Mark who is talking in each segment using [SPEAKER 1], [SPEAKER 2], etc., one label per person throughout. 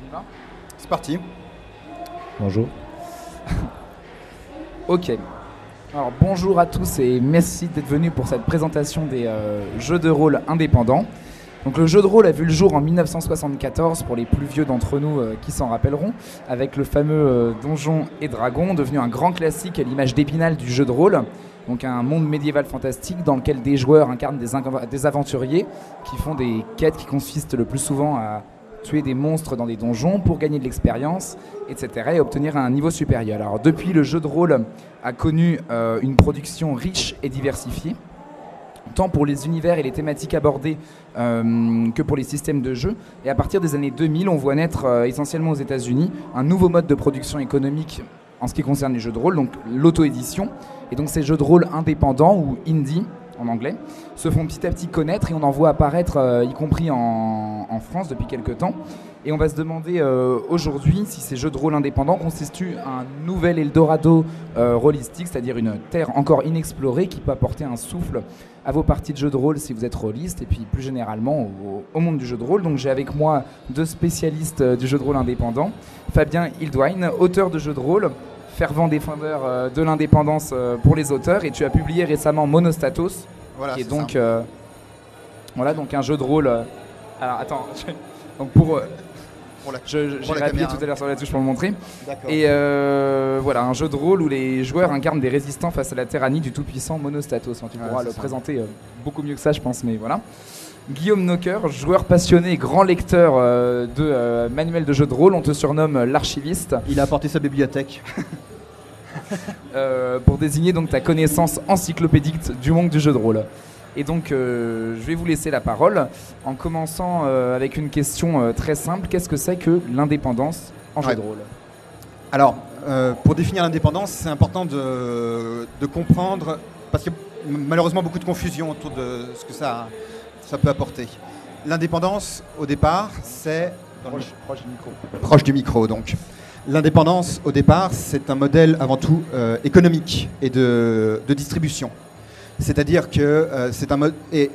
[SPEAKER 1] On y va ?
[SPEAKER 2] C'est parti.
[SPEAKER 3] Bonjour.
[SPEAKER 1] Ok. Alors bonjour à tous et merci d'être venus pour cette présentation des jeux de rôle indépendants. Donc le jeu de rôle a vu le jour en 1974 pour les plus vieux d'entre nous qui s'en rappelleront, avec le fameux Donjons et Dragons, devenu un grand classique à l'image d'Épinal du jeu de rôle. Donc un monde médiéval fantastique dans lequel des joueurs incarnent des aventuriers qui font des quêtes qui consistent le plus souvent à tuer des monstres dans des donjons pour gagner de l'expérience, etc. et obtenir un niveau supérieur. Alors depuis, le jeu de rôle a connu une production riche et diversifiée, tant pour les univers et les thématiques abordées que pour les systèmes de jeu. Et à partir des années 2000, on voit naître essentiellement aux États-Unis un nouveau mode de production économique en ce qui concerne les jeux de rôle, donc l'auto-édition. Et donc ces jeux de rôle indépendants, ou indie en anglais, se font petit à petit connaître et on en voit apparaître, y compris en France depuis quelques temps. Et on va se demander aujourd'hui si ces jeux de rôle indépendants constituent un nouvel Eldorado rôlistique, c'est-à-dire une terre encore inexplorée qui peut apporter un souffle à vos parties de jeux de rôle si vous êtes rôliste, et puis plus généralement au monde du jeu de rôle. Donc j'ai avec moi deux spécialistes du jeu de rôle indépendant. Fabien Hildwine, auteur de jeux de rôle, fervent défendeur de l'indépendance pour les auteurs, et tu as publié récemment Monostatos,
[SPEAKER 2] Voilà,
[SPEAKER 1] qui est
[SPEAKER 2] c'est
[SPEAKER 1] donc,
[SPEAKER 2] ça.
[SPEAKER 1] donc un jeu de rôle. Alors attends, donc pour
[SPEAKER 2] Pour
[SPEAKER 1] j'ai
[SPEAKER 2] pour la
[SPEAKER 1] appuyé
[SPEAKER 2] caméra.
[SPEAKER 1] tout à l'heure sur la touche pour le montrer.
[SPEAKER 2] D'accord.
[SPEAKER 1] Et voilà, un jeu de rôle où les joueurs incarnent des résistants face à la tyrannie du tout-puissant Monostatos. Enfin, tu pourras
[SPEAKER 2] c'est
[SPEAKER 1] le
[SPEAKER 2] ça.
[SPEAKER 1] présenter beaucoup mieux que ça, je pense, mais voilà. Guillaume Nocker, joueur passionné et grand lecteur de manuels de jeux de rôle, on te surnomme l'archiviste,
[SPEAKER 2] Il a apporté sa bibliothèque.
[SPEAKER 1] pour désigner donc ta connaissance encyclopédique du monde du jeu de rôle. Et donc, je vais vous laisser la parole en commençant avec une question très simple. Qu'est-ce que c'est que l'indépendance en jeu
[SPEAKER 2] Ouais.
[SPEAKER 1] de rôle ?
[SPEAKER 2] Alors, pour définir l'indépendance, c'est important de comprendre, parce qu'il y a malheureusement beaucoup de confusion autour de ce que ça peut apporter. L'indépendance, au départ, c'est...
[SPEAKER 1] Proche du micro.
[SPEAKER 2] Proche du micro, donc. L'indépendance, au départ, c'est un modèle avant tout économique et de distribution. C'est-à-dire que il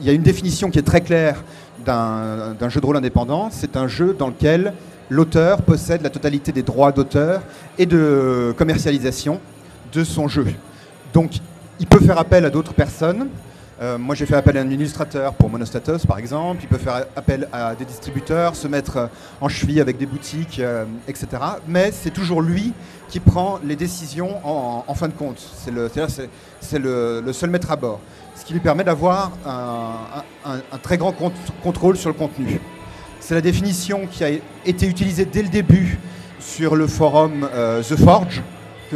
[SPEAKER 2] y a une définition qui est très claire d'un jeu de rôle indépendant. C'est un jeu dans lequel l'auteur possède la totalité des droits d'auteur et de commercialisation de son jeu. Donc, il peut faire appel à d'autres personnes. Moi, j'ai fait appel à un illustrateur pour Monostatos, par exemple. Il peut faire appel à des distributeurs, se mettre en cheville avec des boutiques, etc. Mais c'est toujours lui qui prend les décisions en fin de compte. C'est le seul maître à bord. Ce qui lui permet d'avoir un très grand contrôle sur le contenu. C'est la définition qui a été utilisée dès le début sur le forum The Forge, que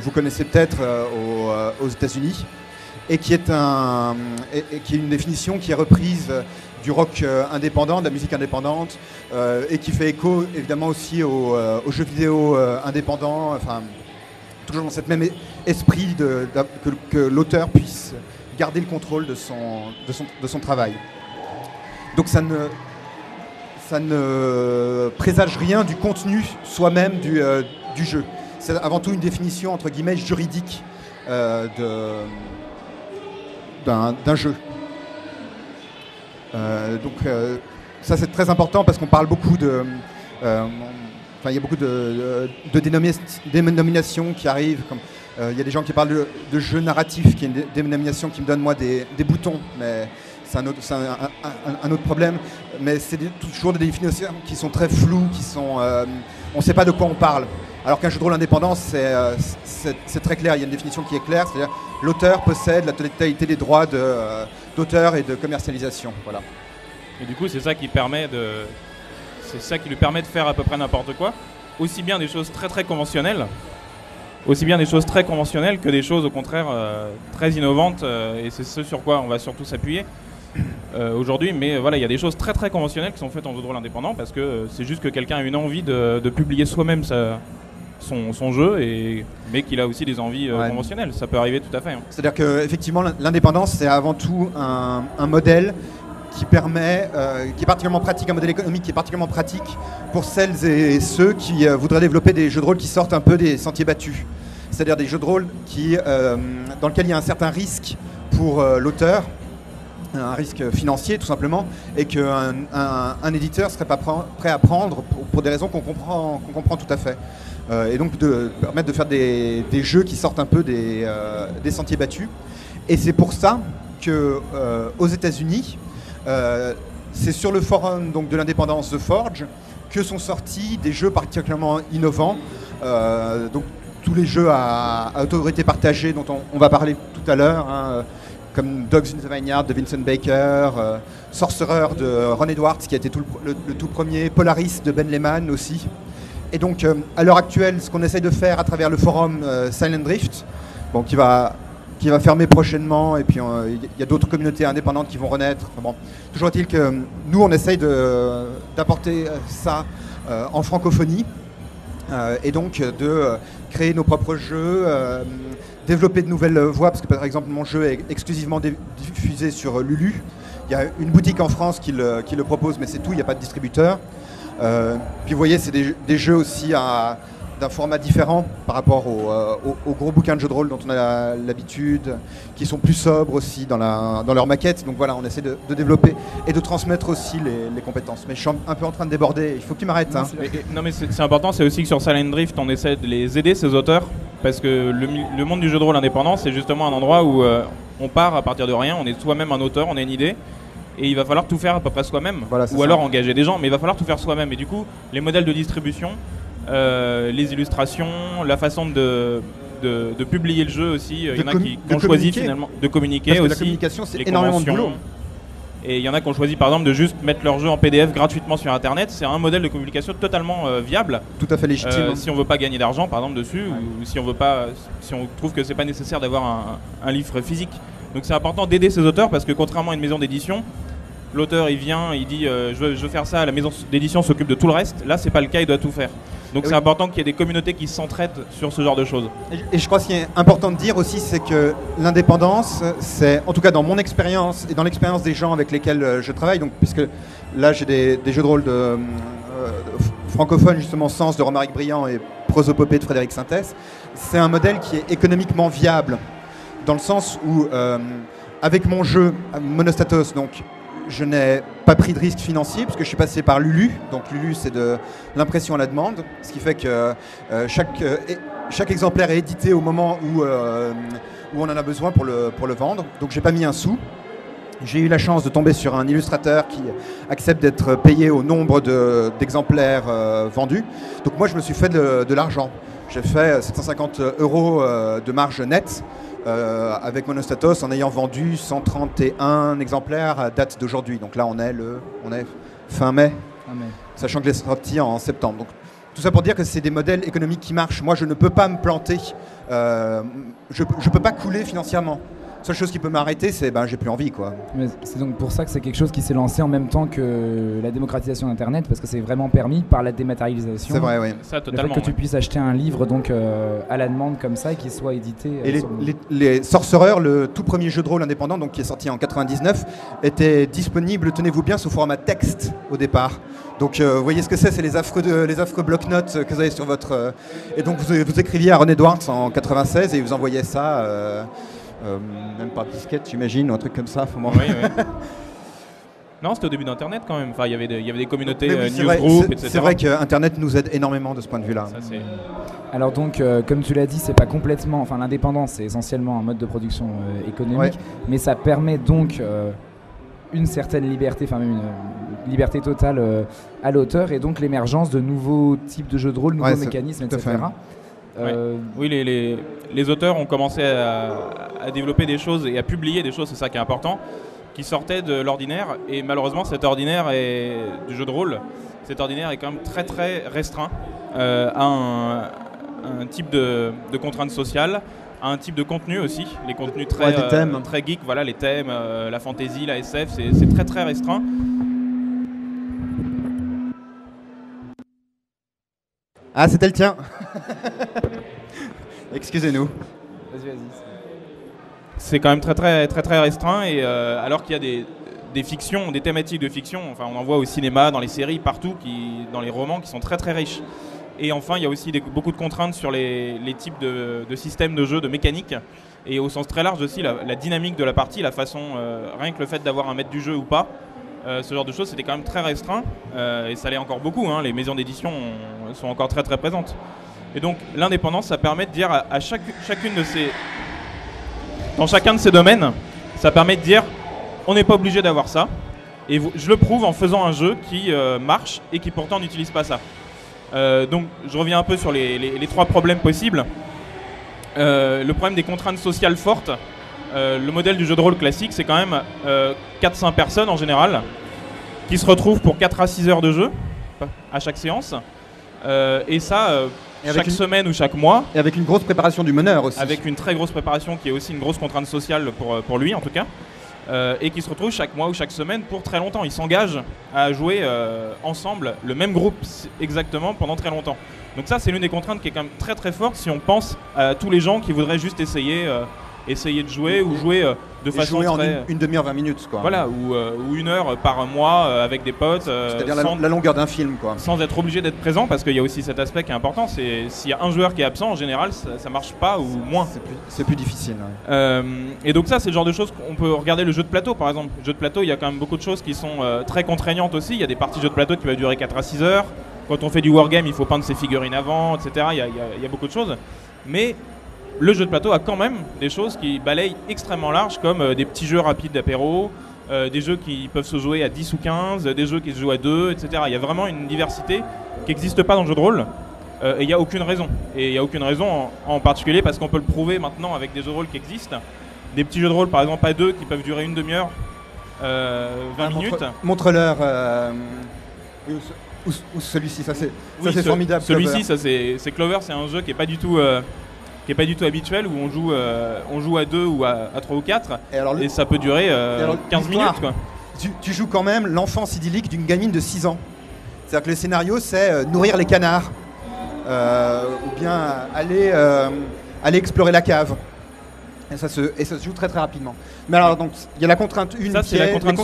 [SPEAKER 2] vous connaissez peut-être aux États-Unis. Et qui est une définition qui est reprise du rock indépendant, de la musique indépendante, et qui fait écho évidemment aussi aux jeux vidéo indépendants, enfin, toujours dans cet même esprit que l'auteur puisse garder le contrôle de son travail. Donc ça ne présage rien du contenu soi-même du jeu. C'est avant tout une définition entre guillemets juridique d'un jeu. Ça c'est très important parce qu'on parle beaucoup il y a beaucoup de dénominations qui arrivent. Il y a des gens qui parlent de jeu narratif, qui est une dénomination qui me donne moi des boutons, mais c'est un autre problème. Mais c'est toujours des définitions qui sont très floues, on ne sait pas de quoi on parle. Alors qu'un jeu de rôle indépendant, c'est très clair. Il y a une définition qui est claire, c'est-à-dire l'auteur possède la totalité des droits d'auteur et de commercialisation. Voilà.
[SPEAKER 4] Et du coup, c'est ça qui lui permet de faire à peu près n'importe quoi, aussi bien des choses très très conventionnelles, que des choses au contraire très innovantes, et c'est ce sur quoi on va surtout s'appuyer aujourd'hui. Mais voilà, il y a des choses très très conventionnelles qui sont faites en jeu de rôle indépendant parce que c'est juste que quelqu'un a une envie de publier soi-même son jeu, mais qu'il a aussi des envies conventionnelles. Ça peut arriver tout à fait. Hein.
[SPEAKER 2] C'est-à-dire qu'effectivement, l'indépendance, c'est avant tout un modèle qui est particulièrement pratique, un modèle économique qui est particulièrement pratique pour celles et ceux qui voudraient développer des jeux de rôle qui sortent un peu des sentiers battus. C'est-à-dire des jeux de rôle dans lesquels il y a un certain risque pour l'auteur, un risque financier tout simplement, et qu'un un éditeur serait pas prêt à prendre pour des raisons qu'on comprend tout à fait. Et donc de permettre de faire des jeux qui sortent un peu des sentiers battus. Et c'est pour ça que aux États-Unis, c'est sur le forum donc, de l'indépendance The Forge que sont sortis des jeux particulièrement innovants. Donc tous les jeux à autorité partagée dont on va parler tout à l'heure, hein, comme Dogs in the Vineyard de Vincent Baker, Sorcerer de Ron Edwards qui a été le tout premier, Polaris de Ben Lehman aussi. Et donc à l'heure actuelle, ce qu'on essaye de faire à travers le forum Silent Drift, bon, qui va fermer prochainement, et puis il y a d'autres communautés indépendantes qui vont renaître. Enfin, bon, toujours est-il que nous, on essaye d'apporter ça en francophonie, et donc de créer nos propres jeux, développer de nouvelles voies, parce que par exemple mon jeu est exclusivement diffusé sur Lulu. Il y a une boutique en France qui le propose, mais c'est tout, il n'y a pas de distributeur. Puis vous voyez, c'est des jeux aussi d'un format différent par rapport aux gros bouquins de jeux de rôle dont on a l'habitude, qui sont plus sobres aussi dans leur maquette. Donc voilà, on essaie de développer et de transmettre aussi les compétences. Mais je suis un peu en train de déborder, il faut que tu m'arrêtes. Hein.
[SPEAKER 4] Non mais c'est important, c'est aussi que sur Silent Drift, on essaie de les aider, ces auteurs, parce que le monde du jeu de rôle indépendant, c'est justement un endroit où on part à partir de rien, on est soi-même un auteur, on a une idée, et il va falloir tout faire à peu près soi-même,
[SPEAKER 2] voilà, ou
[SPEAKER 4] alors engager des gens, mais il va falloir tout faire soi-même. Et du coup, les modèles de distribution, les illustrations, la façon de publier le jeu aussi, il y en a qui ont choisi finalement de communiquer
[SPEAKER 2] parce que
[SPEAKER 4] aussi.
[SPEAKER 2] La communication, c'est énormément de boulot.
[SPEAKER 4] Et il y en a qui ont choisi par exemple de juste mettre leur jeu en PDF gratuitement sur internet. C'est un modèle de communication totalement viable.
[SPEAKER 2] Tout à fait légitime.
[SPEAKER 4] Si on veut pas gagner d'argent par exemple dessus, ou si on trouve que c'est pas nécessaire d'avoir un livre physique. Donc c'est important d'aider ces auteurs, parce que contrairement à une maison d'édition, l'auteur il vient, il dit je veux faire ça, la maison d'édition s'occupe de tout le reste. Là c'est pas le cas, il doit tout faire. Donc c'est important qu'il y ait des communautés qui s'entraident sur ce genre de choses.
[SPEAKER 2] Et je crois ce qui est important de dire aussi, c'est que l'indépendance, c'est, en tout cas dans mon expérience et dans l'expérience des gens avec lesquels je travaille, donc, puisque là j'ai des jeux de rôle francophones, justement Sens de Romaric Briand et Prosopopée de Frédéric Sintès, c'est un modèle qui est économiquement viable, dans le sens où avec mon jeu Monostatos, donc je n'ai pas pris de risque financier parce que je suis passé par Lulu. Donc Lulu, c'est de l'impression à la demande, ce qui fait que chaque exemplaire est édité au moment où on en a besoin pour le vendre. Donc j'ai pas mis un sou. J'ai eu la chance de tomber sur un illustrateur qui accepte d'être payé au nombre d'exemplaires vendus. Donc moi, je me suis fait de l'argent. J'ai fait 750 € de marge nette. Avec Monostatos, en ayant vendu 131 exemplaires à date d'aujourd'hui. Donc là, on est fin mai, sachant que les sorties en septembre. Donc, tout ça pour dire que c'est des modèles économiques qui marchent. Moi, je ne peux pas me planter. Je ne peux pas couler financièrement. La seule chose qui peut m'arrêter, c'est j'ai plus envie, quoi.
[SPEAKER 1] Mais c'est donc pour ça que c'est quelque chose qui s'est lancé en même temps que la démocratisation d'Internet, parce que c'est vraiment permis par la dématérialisation.
[SPEAKER 2] C'est vrai, oui.
[SPEAKER 4] Ça, totalement,
[SPEAKER 1] le fait que tu puisses acheter un livre donc à la demande comme ça et qu'il soit édité.
[SPEAKER 2] Et les Sorcerers, le tout premier jeu de rôle indépendant, donc qui est sorti en 99, était disponible, tenez-vous bien, sous format texte au départ. Donc vous voyez ce que c'est les affreux bloc-notes que vous avez sur votre... et donc vous écriviez à Ron Edwards en 96 et vous envoyiez ça... même par disquette, j'imagine, ou un truc comme ça.
[SPEAKER 4] Oui, oui. Non, c'était au début d'Internet quand même. Enfin, il y avait des communautés newsgroup, etc.
[SPEAKER 2] C'est vrai qu'Internet nous aide énormément de ce point de vue-là.
[SPEAKER 1] Alors donc, comme tu l'as dit, c'est pas complètement... Enfin, l'indépendance, c'est essentiellement un mode de production économique, mais ça permet donc une certaine liberté, enfin même une liberté totale à l'auteur, et donc l'émergence de nouveaux types de jeux de rôle, nouveaux mécanismes, etc.
[SPEAKER 4] Oui, les auteurs ont commencé à développer des choses et à publier des choses, c'est ça qui est important, qui sortaient de l'ordinaire. Et malheureusement, cet ordinaire du jeu de rôle, cet ordinaire est quand même très très restreint à un type de contraintes sociales, à un type de contenu aussi, les contenus très geeks, voilà, les thèmes, la fantasy, la SF, c'est très très restreint.
[SPEAKER 2] Ah, c'était le tien. Excusez-nous.
[SPEAKER 1] Vas-y.
[SPEAKER 4] C'est quand même très très très très restreint, et alors qu'il y a des fictions, des thématiques de fiction, enfin on en voit au cinéma, dans les séries, partout, dans les romans qui sont très très riches. Et enfin il y a aussi beaucoup de contraintes sur les types de systèmes de jeu, de mécaniques, et au sens très large aussi la dynamique de la partie, la façon, rien que le fait d'avoir un maître du jeu ou pas, ce genre de choses c'était quand même très restreint, et ça l'est encore beaucoup, hein, les maisons d'édition sont encore très très présentes. Et donc l'indépendance, ça permet de dire à chacune de ces... Dans chacun de ces domaines, ça permet de dire on n'est pas obligé d'avoir ça. Et je le prouve en faisant un jeu qui marche et qui pourtant n'utilise pas ça. Donc je reviens un peu sur les 3 problèmes possibles. Le problème des contraintes sociales fortes. Le modèle du jeu de rôle classique, c'est quand même 4-5 personnes en général qui se retrouvent pour 4 à 6 heures de jeu à chaque séance. Et ça, chaque semaine ou chaque mois.
[SPEAKER 2] Et avec une grosse préparation du meneur aussi.
[SPEAKER 4] Avec une très grosse préparation qui est aussi une grosse contrainte sociale pour lui en tout cas. Et qui se retrouvent chaque mois ou chaque semaine pour très longtemps. Ils s'engagent à jouer ensemble, le même groupe exactement, pendant très longtemps. Donc ça, c'est l'une des contraintes qui est quand même très très forte si on pense à tous les gens qui voudraient juste essayer de jouer ou jouer de façon
[SPEAKER 2] jouer
[SPEAKER 4] très...
[SPEAKER 2] en une demi-heure, 20 minutes, quoi.
[SPEAKER 4] Voilà, ou 1 heure par mois avec des potes.
[SPEAKER 2] C'est-à-dire la longueur d'un film, quoi.
[SPEAKER 4] Sans être obligé d'être présent, parce qu'il y a aussi cet aspect qui est important, c'est s'il y a un joueur qui est absent, en général, ça marche pas ou moins.
[SPEAKER 2] C'est plus difficile. Ouais.
[SPEAKER 4] Et donc ça, c'est le genre de choses qu'on peut regarder le jeu de plateau, par exemple. Le jeu de plateau, il y a quand même beaucoup de choses qui sont très contraignantes aussi. Il y a des parties de jeux de plateau qui peuvent durer 4 à 6 heures. Quand on fait du wargame, il faut peindre ses figurines avant, etc. Il y a beaucoup de choses. Mais le jeu de plateau a quand même des choses qui balayent extrêmement large, comme des petits jeux rapides d'apéro, des jeux qui peuvent se jouer à 10 ou 15, des jeux qui se jouent à 2, etc. Il y a vraiment une diversité qui n'existe pas dans le jeu de rôle, et il n'y a aucune raison. Et il n'y a aucune raison en particulier parce qu'on peut le prouver maintenant avec des jeux de rôle qui existent. Des petits jeux de rôle, par exemple, à 2 qui peuvent durer une demi-heure, 20 minutes.
[SPEAKER 2] Montre-leur... Ou celui-ci, ça c'est formidable.
[SPEAKER 4] Celui-ci, ça c'est Clover, c'est un jeu qui est pas du tout habituel, où on joue à 2 ou à 3 ou 4, et ça peut durer 15 minutes, quoi.
[SPEAKER 2] Tu joues quand même l'enfance idyllique d'une gamine de 6 ans. C'est-à-dire que le scénario, c'est nourrir les canards, ou bien aller explorer la cave. Et ça se joue très très rapidement. Mais alors donc il y a la contrainte 1
[SPEAKER 4] qui est la contrainte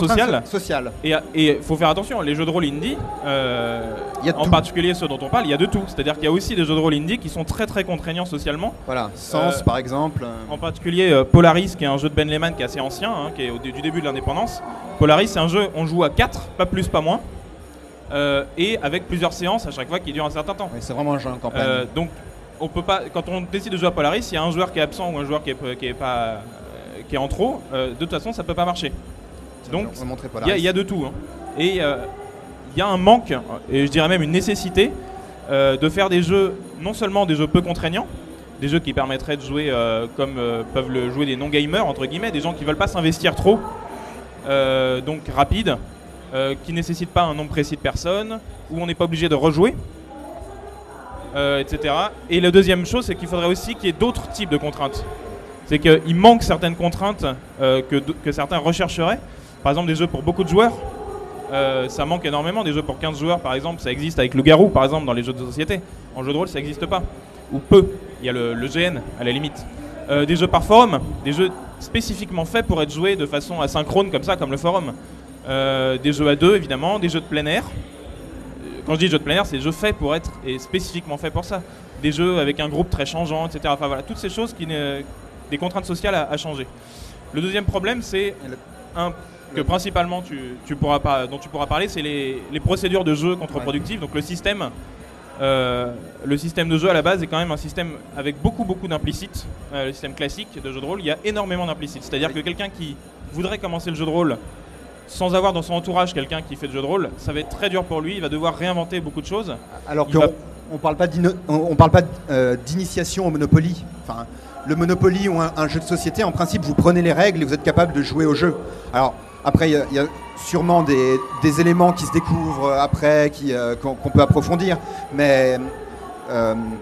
[SPEAKER 2] sociale.
[SPEAKER 4] Et il faut faire attention, les jeux de rôle indie, en particulier ceux dont on parle, il y a de tout. C'est-à-dire qu'il y a aussi des jeux de rôle indie qui sont très très contraignants socialement.
[SPEAKER 2] Voilà, Sens par exemple.
[SPEAKER 4] En particulier Polaris, qui est un jeu de Ben Lehman qui est assez ancien, hein, qui est du début de l'indépendance. Polaris, c'est un jeu, on joue à 4, pas plus, pas moins, et avec plusieurs séances à chaque fois qui durent un certain temps.
[SPEAKER 2] Oui, c'est vraiment un jeu en campagne.
[SPEAKER 4] Donc on peut pas, quand on décide de jouer à Polaris, il y a un joueur qui est absent ou un joueur qui est en trop, de toute façon ça peut pas marcher. Donc il y a de tout, hein. Et il y a un manque, et je dirais même une nécessité, de faire des jeux, non seulement des jeux peu contraignants, des jeux qui permettraient de jouer comme peuvent le jouer des non-gamers, entre guillemets, des gens qui veulent pas s'investir trop, donc rapides, qui ne nécessitent pas un nombre précis de personnes, où on n'est pas obligé de rejouer. Etc. Et la deuxième chose, c'est qu'il faudrait aussi qu'il y ait d'autres types de contraintes. C'est qu'il manque certaines contraintes que certains rechercheraient. Par exemple, des jeux pour beaucoup de joueurs, ça manque énormément. Des jeux pour 15 joueurs, par exemple, ça existe avec le Garou, par exemple, dans les jeux de société. En jeu de rôle, ça n'existe pas. Ou peu. Il y a le GN, à la limite. Des jeux par forum, des jeux spécifiquement faits pour être joués de façon asynchrone, comme ça, comme le forum. Des jeux à 2, évidemment. Des jeux de plein air. Quand je dis jeux de plein air, c'est des jeux faits pour être, et spécifiquement faits pour ça. Des jeux avec un groupe très changeant, etc. Enfin voilà, toutes ces choses des contraintes sociales à changer. Le deuxième problème, c'est que principalement dont tu pourras parler, c'est les procédures de jeu contre-productives. Donc le système de jeu à la base est quand même un système avec beaucoup d'implicites. Le système classique de jeu de rôle, il y a énormément d'implicites. C'est-à-dire que quelqu'un qui voudrait commencer le jeu de rôle sans avoir dans son entourage quelqu'un qui fait de jeu de rôle, ça va être très dur pour lui, il va devoir réinventer beaucoup de choses.
[SPEAKER 2] Alors qu'on ne parle pas d'initiation au Monopoly. Enfin, le Monopoly ou un jeu de société, en principe, vous prenez les règles et vous êtes capable de jouer au jeu. Alors, après, il y a sûrement des éléments qui se découvrent après, qu'on peut approfondir, mais...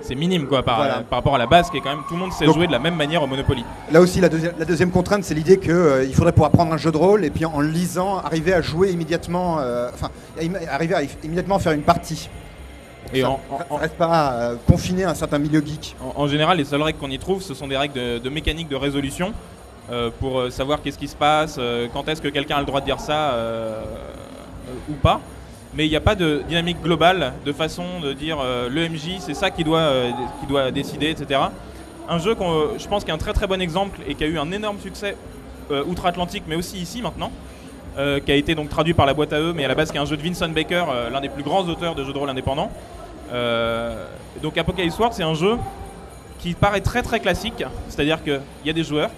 [SPEAKER 4] c'est minime quoi par rapport à la base qui est quand même tout le monde sait jouer de la même manière au Monopoly.
[SPEAKER 2] Là aussi la deuxième contrainte, c'est l'idée qu'il faudrait pouvoir prendre un jeu de rôle et puis en le lisant arriver à jouer immédiatement, arriver à immédiatement faire une partie. Et on ne reste pas confiné à un certain milieu geek.
[SPEAKER 4] En général, les seules règles qu'on y trouve, ce sont des règles de mécanique de résolution pour savoir qu'est-ce qui se passe, quand est-ce que quelqu'un a le droit de dire ça ou pas. Mais il n'y a pas de dynamique globale, de façon de dire le MJ, c'est ça qui doit décider, etc. un jeu je pense qui est un très très bon exemple et qui a eu un énorme succès outre-Atlantique, mais aussi ici maintenant, qui a été donc traduit par la boîte à eux, mais à la base qui est un jeu de Vincent Baker, l'un des plus grands auteurs de jeux de rôle indépendants. Donc Apocalypse World, c'est un jeu qui paraît très très classique, c'est-à-dire qu'il y a des joueurs,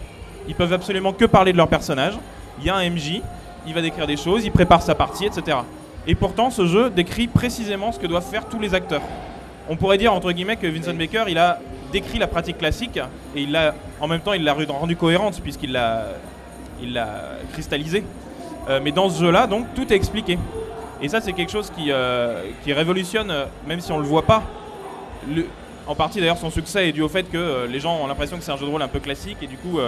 [SPEAKER 4] ils peuvent absolument que parler de leur personnage, il y a un MJ, il va décrire des choses, il prépare sa partie, etc. Et pourtant, ce jeu décrit précisément ce que doivent faire tous les acteurs. On pourrait dire, entre guillemets, que Vincent Baker, il a décrit la pratique classique et en même temps, il l'a rendue cohérente puisqu'il l'a cristallisée. Mais dans ce jeu-là, donc, tout est expliqué. Et ça, c'est quelque chose qui révolutionne, même si on ne le voit pas. En partie, d'ailleurs, son succès est dû au fait que les gens ont l'impression que c'est un jeu de rôle un peu classique et du coup,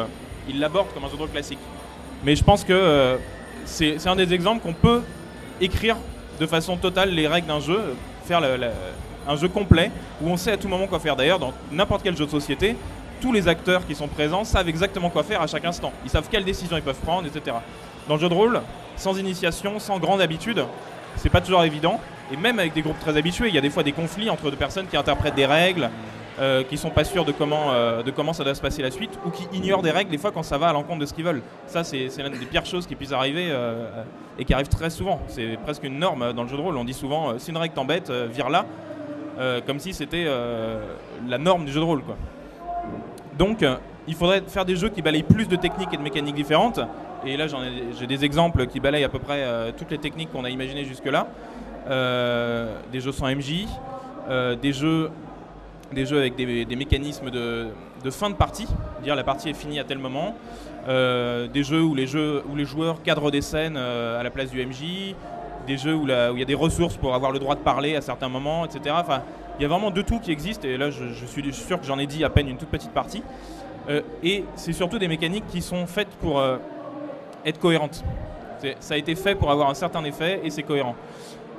[SPEAKER 4] ils l'abordent comme un jeu de rôle classique. Mais je pense que c'est un des exemples qu'on peut écrire de façon totale les règles d'un jeu, faire un jeu complet où on sait à tout moment quoi faire. D'ailleurs, dans n'importe quel jeu de société, tous les acteurs qui sont présents savent exactement quoi faire à chaque instant. Ils savent quelles décisions ils peuvent prendre, etc. Dans le jeu de rôle, sans initiation, sans grande habitude, c'est pas toujours évident. Et même avec des groupes très habitués, il y a des fois des conflits entre deux personnes qui interprètent des règles, qui sont pas sûrs de comment ça doit se passer la suite, ou qui ignorent des règles des fois quand ça va à l'encontre de ce qu'ils veulent. Ça, c'est l'une des pires choses qui puissent arriver et qui arrive très souvent. C'est presque une norme dans le jeu de rôle. On dit souvent, si une règle t'embête, vire-la, comme si c'était la norme du jeu de rôle, quoi. Donc, il faudrait faire des jeux qui balayent plus de techniques et de mécaniques différentes. Et là, j'ai des exemples qui balayent à peu près toutes les techniques qu'on a imaginées jusque-là. Des jeux sans MJ, des jeux avec des mécanismes de fin de partie, dire la partie est finie à tel moment, des jeux où les joueurs cadrent des scènes à la place du MJ, des jeux où il y a des ressources pour avoir le droit de parler à certains moments, etc. Enfin, il y a vraiment de tout qui existe et là je suis sûr que j'en ai dit à peine une toute petite partie. Et c'est surtout des mécaniques qui sont faites pour être cohérentes. Ça a été fait pour avoir un certain effet et c'est cohérent.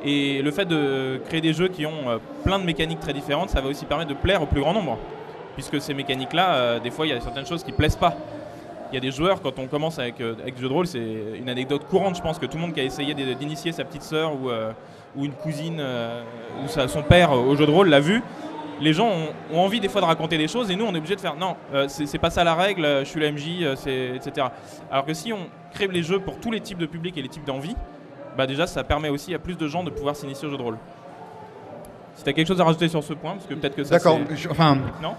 [SPEAKER 4] Et le fait de créer des jeux qui ont plein de mécaniques très différentes, ça va aussi permettre de plaire au plus grand nombre. Puisque ces mécaniques-là, des fois, il y a certaines choses qui ne plaisent pas. Il y a des joueurs, quand on commence avec du jeu de rôle, c'est une anecdote courante, je pense, que tout le monde qui a essayé d'initier sa petite sœur ou une cousine ou son père au jeu de rôle l'a vu. Les gens ont envie des fois de raconter des choses et nous, on est obligé de faire non, c'est pas ça la règle, je suis le MJ, etc. Alors que si on crée les jeux pour tous les types de publics et les types d'envie, bah déjà ça permet aussi à plus de gens de pouvoir s'initier au jeu de rôle. Si tu as quelque chose à rajouter sur ce point, parce que peut-être que ça
[SPEAKER 2] D'accord,
[SPEAKER 4] non ?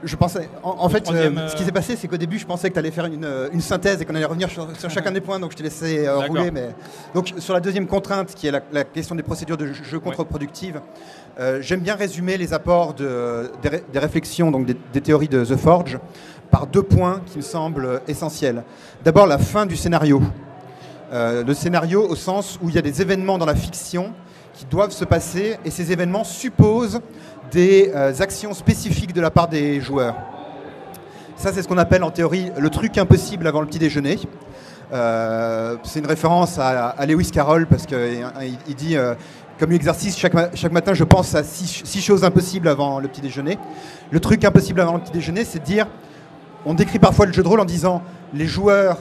[SPEAKER 2] Je pensais, en fait, ce qui s'est passé, c'est qu'au début, je pensais que tu allais faire une synthèse et qu'on allait revenir sur chacun des points, donc je t'ai laissé rouler. Mais... Donc, sur la deuxième contrainte, qui est la question des procédures de jeu contre-productives, j'aime bien résumer les apports des réflexions, donc des théories de The Forge, par 2 points qui me semblent essentiels. D'abord, la fin du scénario. Le scénario au sens où il y a des événements dans la fiction qui doivent se passer, et ces événements supposent des actions spécifiques de la part des joueurs. Ça, c'est ce qu'on appelle en théorie le truc impossible avant le petit déjeuner. C'est une référence à Lewis Carroll, parce qu'il dit, comme exercice, chaque matin, je pense à 6 choses impossibles avant le petit déjeuner. Le truc impossible avant le petit déjeuner, c'est de dire, on décrit parfois le jeu de rôle en disant, les joueurs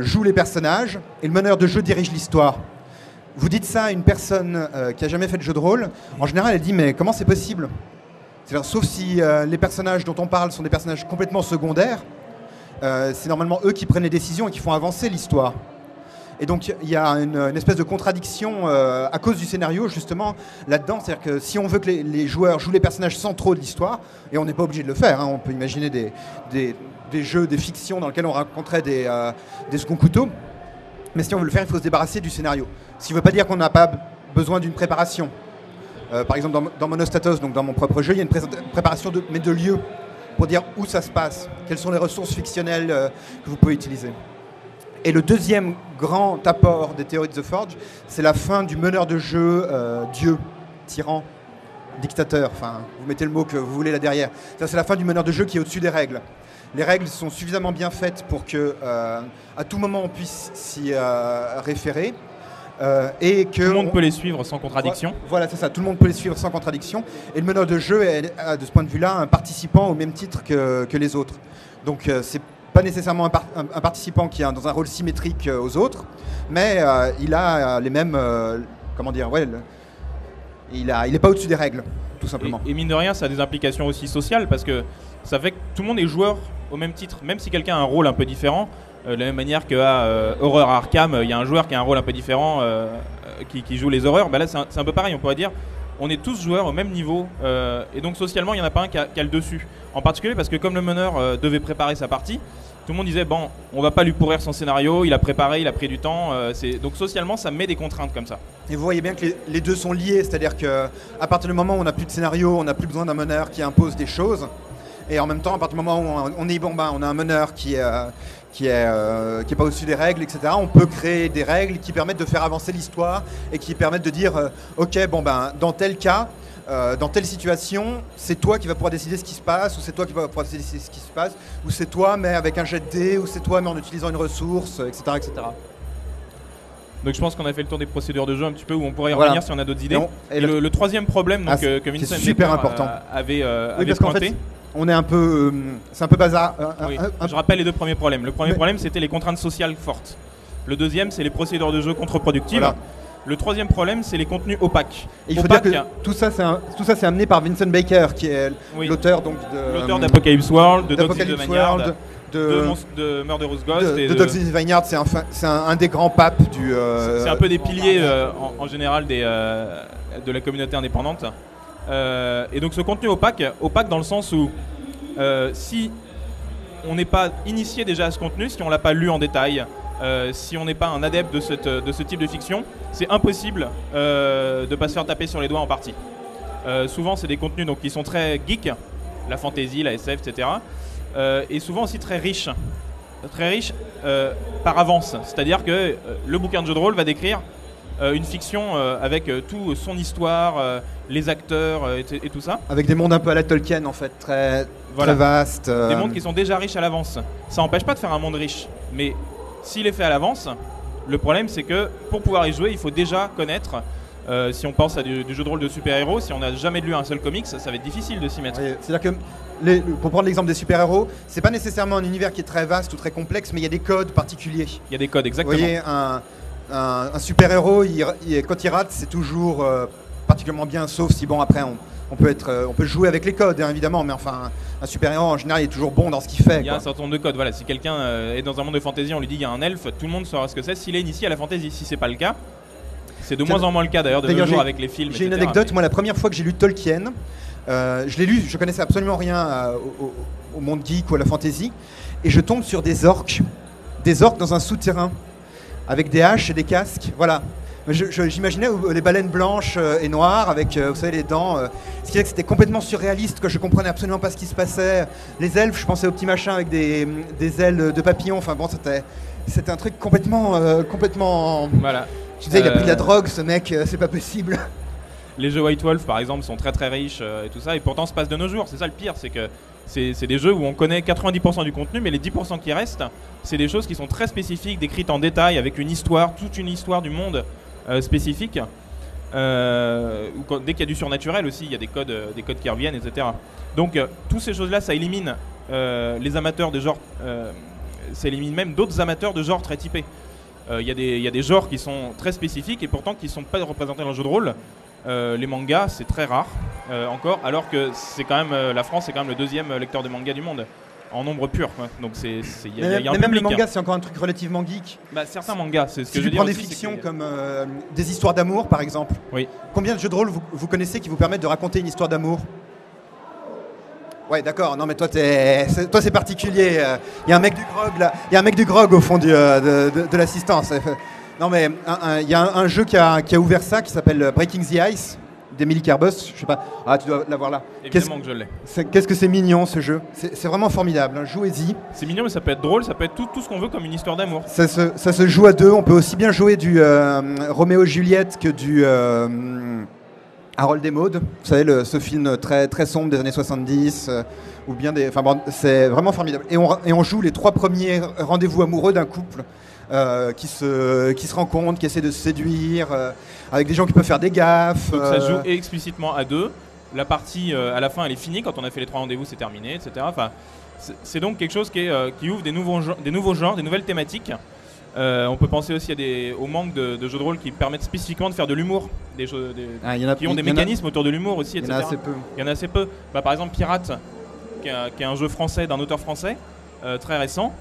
[SPEAKER 2] jouent les personnages, et le meneur de jeu dirige l'histoire. Vous dites ça à une personne qui n'a jamais fait de jeu de rôle, en général elle dit mais comment c'est possible ? Sauf si les personnages dont on parle sont des personnages complètement secondaires, c'est normalement eux qui prennent les décisions et qui font avancer l'histoire. Et donc il y a une espèce de contradiction à cause du scénario justement là-dedans, c'est-à-dire que si on veut que les joueurs jouent les personnages centraux de l'histoire, et on n'est pas obligé de le faire, on peut imaginer des jeux, des fictions dans lesquels on rencontrait des seconds couteaux, mais si on veut le faire, il faut se débarrasser du scénario. Ce qui ne veut pas dire qu'on n'a pas besoin d'une préparation. Par exemple, dans Monostatos, donc dans mon propre jeu, il y a une préparation de lieu pour dire où ça se passe, quelles sont les ressources fictionnelles que vous pouvez utiliser. Et le deuxième grand apport des théories de The Forge, c'est la fin du meneur de jeu, dieu, tyran, dictateur, enfin, vous mettez le mot que vous voulez là derrière. Ça, c'est la fin du meneur de jeu qui est au-dessus des règles. Les règles sont suffisamment bien faites pour que, à tout moment, on puisse s'y référer. Et que
[SPEAKER 4] tout le monde peut les suivre sans contradiction.
[SPEAKER 2] Voilà, c'est ça, tout le monde peut les suivre sans contradiction. Et le meneur de jeu est, de ce point de vue-là, un participant au même titre que les autres. Donc, c'est pas nécessairement un participant qui est dans un rôle symétrique aux autres, mais il a les mêmes, Il n'est pas au-dessus des règles, tout simplement.
[SPEAKER 4] Et mine de rien, ça a des implications aussi sociales parce que ça fait que tout le monde est joueur au même titre, même si quelqu'un a un rôle un peu différent. De la même manière qu'à Horror Arkham, il y a un joueur qui a un rôle un peu différent qui joue les horreurs. Bah là, c'est un peu pareil, on pourrait dire. On est tous joueurs au même niveau et donc socialement, il n'y en a pas un qui a le dessus. En particulier parce que comme le meneur devait préparer sa partie, tout le monde disait bon, on va pas lui pourrir son scénario, il a préparé, il a pris du temps. Donc socialement, ça met des contraintes comme ça.
[SPEAKER 2] Et vous voyez bien que les deux sont liés, c'est-à-dire qu'à partir du moment où on n'a plus de scénario, on n'a plus besoin d'un meneur qui impose des choses. Et en même temps, à partir du moment où on a un meneur qui est pas au-dessus des règles, etc. On peut créer des règles qui permettent de faire avancer l'histoire et qui permettent de dire ok, dans tel cas, dans telle situation, c'est toi qui vas pouvoir décider ce qui se passe, ou c'est toi qui vas pouvoir décider ce qui se passe, ou c'est toi mais avec un jet de dés, ou c'est toi mais en utilisant une ressource, etc., etc.
[SPEAKER 4] Donc je pense qu'on a fait le tour des procédures de jeu un petit peu, où on pourrait y revenir si on a d'autres idées. Et le troisième problème donc, que Vincent
[SPEAKER 2] super important.
[SPEAKER 4] avait
[SPEAKER 2] parce qu'en
[SPEAKER 4] pointé.
[SPEAKER 2] fait, on est un peu, c'est un peu bazar.
[SPEAKER 4] Je rappelle les deux premiers problèmes. Le premier problème, c'était les contraintes sociales fortes. Le deuxième, c'est les procédures de jeu contre-productives. Voilà. Le troisième problème, c'est les contenus opaques.
[SPEAKER 2] Et il faut dire que tout ça, c'est amené par Vincent Baker, qui est l'auteur
[SPEAKER 4] d'Apocalypse World, de Dogs in the Vineyard, de Murderous Ghost.
[SPEAKER 2] De Dogs in the Vineyard, c'est un des grands papes du...
[SPEAKER 4] C'est un peu des piliers en général de la communauté indépendante. Et donc ce contenu opaque dans le sens où si on n'est pas initié déjà à ce contenu, si on ne l'a pas lu en détail, si on n'est pas un adepte de ce type de fiction, c'est impossible de ne pas se faire taper sur les doigts en partie. Souvent c'est des contenus donc, qui sont très geeks, la fantasy, la SF, etc. Et souvent aussi très riches par avance. C'est-à-dire que le bouquin de jeu de rôle va décrire une fiction avec tout son histoire, les acteurs et tout ça.
[SPEAKER 2] Avec des mondes un peu à la Tolkien en fait, très vastes.
[SPEAKER 4] Des mondes qui sont déjà riches à l'avance. Ça n'empêche pas de faire un monde riche, mais s'il est fait à l'avance, le problème c'est que pour pouvoir y jouer, il faut déjà connaître. Si on pense à du jeu de rôle de super-héros, si on n'a jamais lu un seul comics, ça va être difficile de s'y mettre.
[SPEAKER 2] Oui, c'est-à-dire que, pour prendre l'exemple des super-héros, c'est pas nécessairement un univers qui est très vaste ou très complexe, mais il y a des codes particuliers.
[SPEAKER 4] Il y a des codes, exactement.
[SPEAKER 2] Vous voyez, un super-héros, quand il rate, c'est toujours particulièrement bien, sauf si, bon, après, on peut jouer avec les codes, hein, évidemment, mais enfin, un super-héros, en général, il est toujours bon dans ce qu'il fait.
[SPEAKER 4] Il y a un certain nombre de codes, voilà. Si quelqu'un est dans un monde de fantasy, on lui dit qu'il y a un elfe, tout le monde saura ce que c'est s'il est initié à la fantasy. Si c'est pas le cas, c'est de moins en moins le cas d'ailleurs de nos jours avec les films.
[SPEAKER 2] J'ai une anecdote, moi la première fois que j'ai lu Tolkien, je l'ai lu, je connaissais absolument rien au monde geek ou à la fantasy, et je tombe sur des orques dans un souterrain, avec des haches et des casques, voilà. J'imaginais les baleines blanches et noires avec, vous savez, les dents, ce qui fait que c'était complètement surréaliste, que je comprenais absolument pas ce qui se passait. Les elfes, je pensais aux petits machins avec des ailes de papillon, enfin bon, c'était un truc complètement...
[SPEAKER 4] Voilà.
[SPEAKER 2] Je disais, il a pris de la drogue, ce mec, c'est pas possible.
[SPEAKER 4] Les jeux White Wolf, par exemple, sont très très riches et tout ça, et pourtant se passe de nos jours. C'est ça le pire, c'est que c'est des jeux où on connaît 90% du contenu, mais les 10% qui restent, c'est des choses qui sont très spécifiques, décrites en détail, avec une histoire, toute une histoire du monde spécifique. Dès qu'il y a du surnaturel aussi, il y a des codes qui reviennent, etc. Donc, toutes ces choses-là, ça élimine les amateurs de genre, ça élimine même d'autres amateurs de genre très typés. Il y a des genres qui sont très spécifiques et pourtant qui ne sont pas représentés dans le jeu de rôle. Les mangas, c'est très rare encore, alors que c'est quand même la France est quand même le deuxième lecteur de mangas du monde en nombre pur, quoi. Donc il y a un public.
[SPEAKER 2] Même le manga, c'est encore un truc relativement geek.
[SPEAKER 4] Certains mangas, c'est ce que je veux dire.
[SPEAKER 2] Si tu prends des fictions comme des histoires d'amour, par exemple.
[SPEAKER 4] Oui.
[SPEAKER 2] Combien de jeux de rôle vous connaissez qui vous permettent de raconter une histoire d'amour ? Ouais, d'accord. Non, mais toi, c'est particulier. Il y a un mec du grog là. Il y a un mec du grog au fond de l'assistance. Non, mais il y a un jeu qui a ouvert ça, qui s'appelle Breaking the Ice d'Emily Carbos. Je sais pas. Ah, tu dois l'avoir là.
[SPEAKER 4] Évidemment que je l'ai.
[SPEAKER 2] Qu'est-ce que c'est mignon ce jeu. C'est vraiment formidable. Hein. Jouez-y.
[SPEAKER 4] C'est mignon, mais ça peut être drôle. Ça peut être tout ce qu'on veut comme une histoire d'amour.
[SPEAKER 2] Ça se joue à deux. On peut aussi bien jouer du Roméo et Juliette que du Harold et Maude, vous savez, ce film très, très sombre des années 70, ou bien c'est vraiment formidable. Et on joue les 3 premiers rendez-vous amoureux d'un couple qui se rencontrent, qui essaient de se séduire, avec des gens qui peuvent faire des gaffes.
[SPEAKER 4] Donc ça se joue explicitement à 2. La partie, à la fin, elle est finie. Quand on a fait les 3 rendez-vous, c'est terminé, etc. Enfin, c'est donc quelque chose qui ouvre des nouveaux genres, des nouvelles thématiques. On peut penser aussi au manque de jeux de rôle qui permettent spécifiquement de faire de l'humour, qui ont des mécanismes autour de l'humour aussi, etc.
[SPEAKER 2] Il y en a assez peu.
[SPEAKER 4] Il y en a assez peu. Par exemple, Pirate, qui est un jeu français d'un auteur français, très récent.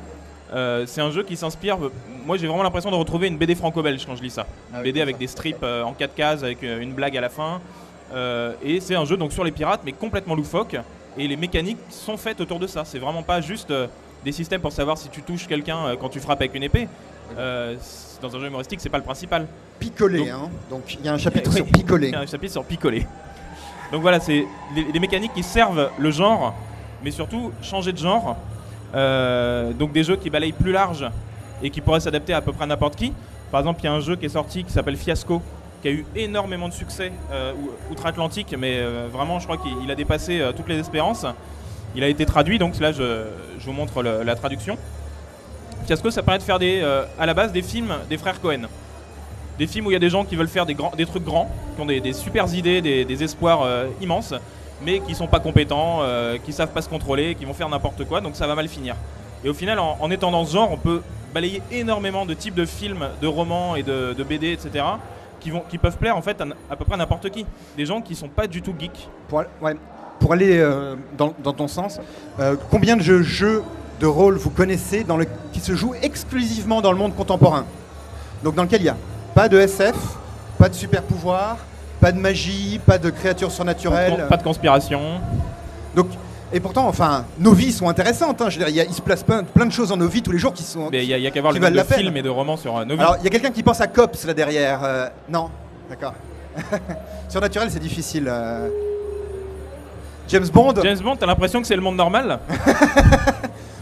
[SPEAKER 4] C'est un jeu qui s'inspire. Moi, j'ai vraiment l'impression de retrouver une BD franco-belge quand je lis ça. Une BD avec des strips en 4 cases, avec une blague à la fin. Et c'est un jeu donc sur les pirates, mais complètement loufoque. Et les mécaniques sont faites autour de ça. C'est vraiment pas juste des systèmes pour savoir si tu touches quelqu'un quand tu frappes avec une épée. Dans un jeu humoristique, c'est pas le principal.
[SPEAKER 2] Picoler, donc il y a un chapitre sur picoler.
[SPEAKER 4] Il y a un chapitre sur picoler. Donc voilà, c'est des mécaniques qui servent le genre, mais surtout changer de genre. Donc des jeux qui balayent plus large et qui pourraient s'adapter à peu près à n'importe qui. Par exemple, il y a un jeu qui est sorti qui s'appelle Fiasco, qui a eu énormément de succès outre-Atlantique, mais vraiment, je crois qu'il a dépassé toutes les espérances. Il a été traduit, donc là, je vous montre la traduction. Fiasco, ça permet de faire à la base des films des frères Cohen. Des films où il y a des gens qui veulent faire des trucs grands, qui ont des super idées, des espoirs immenses, mais qui sont pas compétents, qui savent pas se contrôler, qui vont faire n'importe quoi, donc ça va mal finir. Et au final, en étant dans ce genre, on peut balayer énormément de types de films, de romans et de BD, etc., qui peuvent plaire en fait à peu près n'importe qui. Des gens qui sont pas du tout geeks.
[SPEAKER 2] Pour aller dans ton sens, combien de jeux de rôle vous connaissez qui se jouent exclusivement dans le monde contemporain? Donc dans lequel il n'y a pas de SF, pas de super pouvoir, pas de magie, pas de créatures surnaturelles.
[SPEAKER 4] Pas de conspiration.
[SPEAKER 2] Donc, et pourtant, enfin, nos vies sont intéressantes. Je veux dire, il se place plein de choses dans nos vies tous les jours qui sont.
[SPEAKER 4] Mais il y a qu'à voir le nombre de films et de romans sur nos vies.
[SPEAKER 2] Alors, il y a quelqu'un qui pense à Cops là derrière. Non, d'accord. Surnaturel, c'est difficile. James Bond.
[SPEAKER 4] James Bond, t'as l'impression que c'est le monde normal?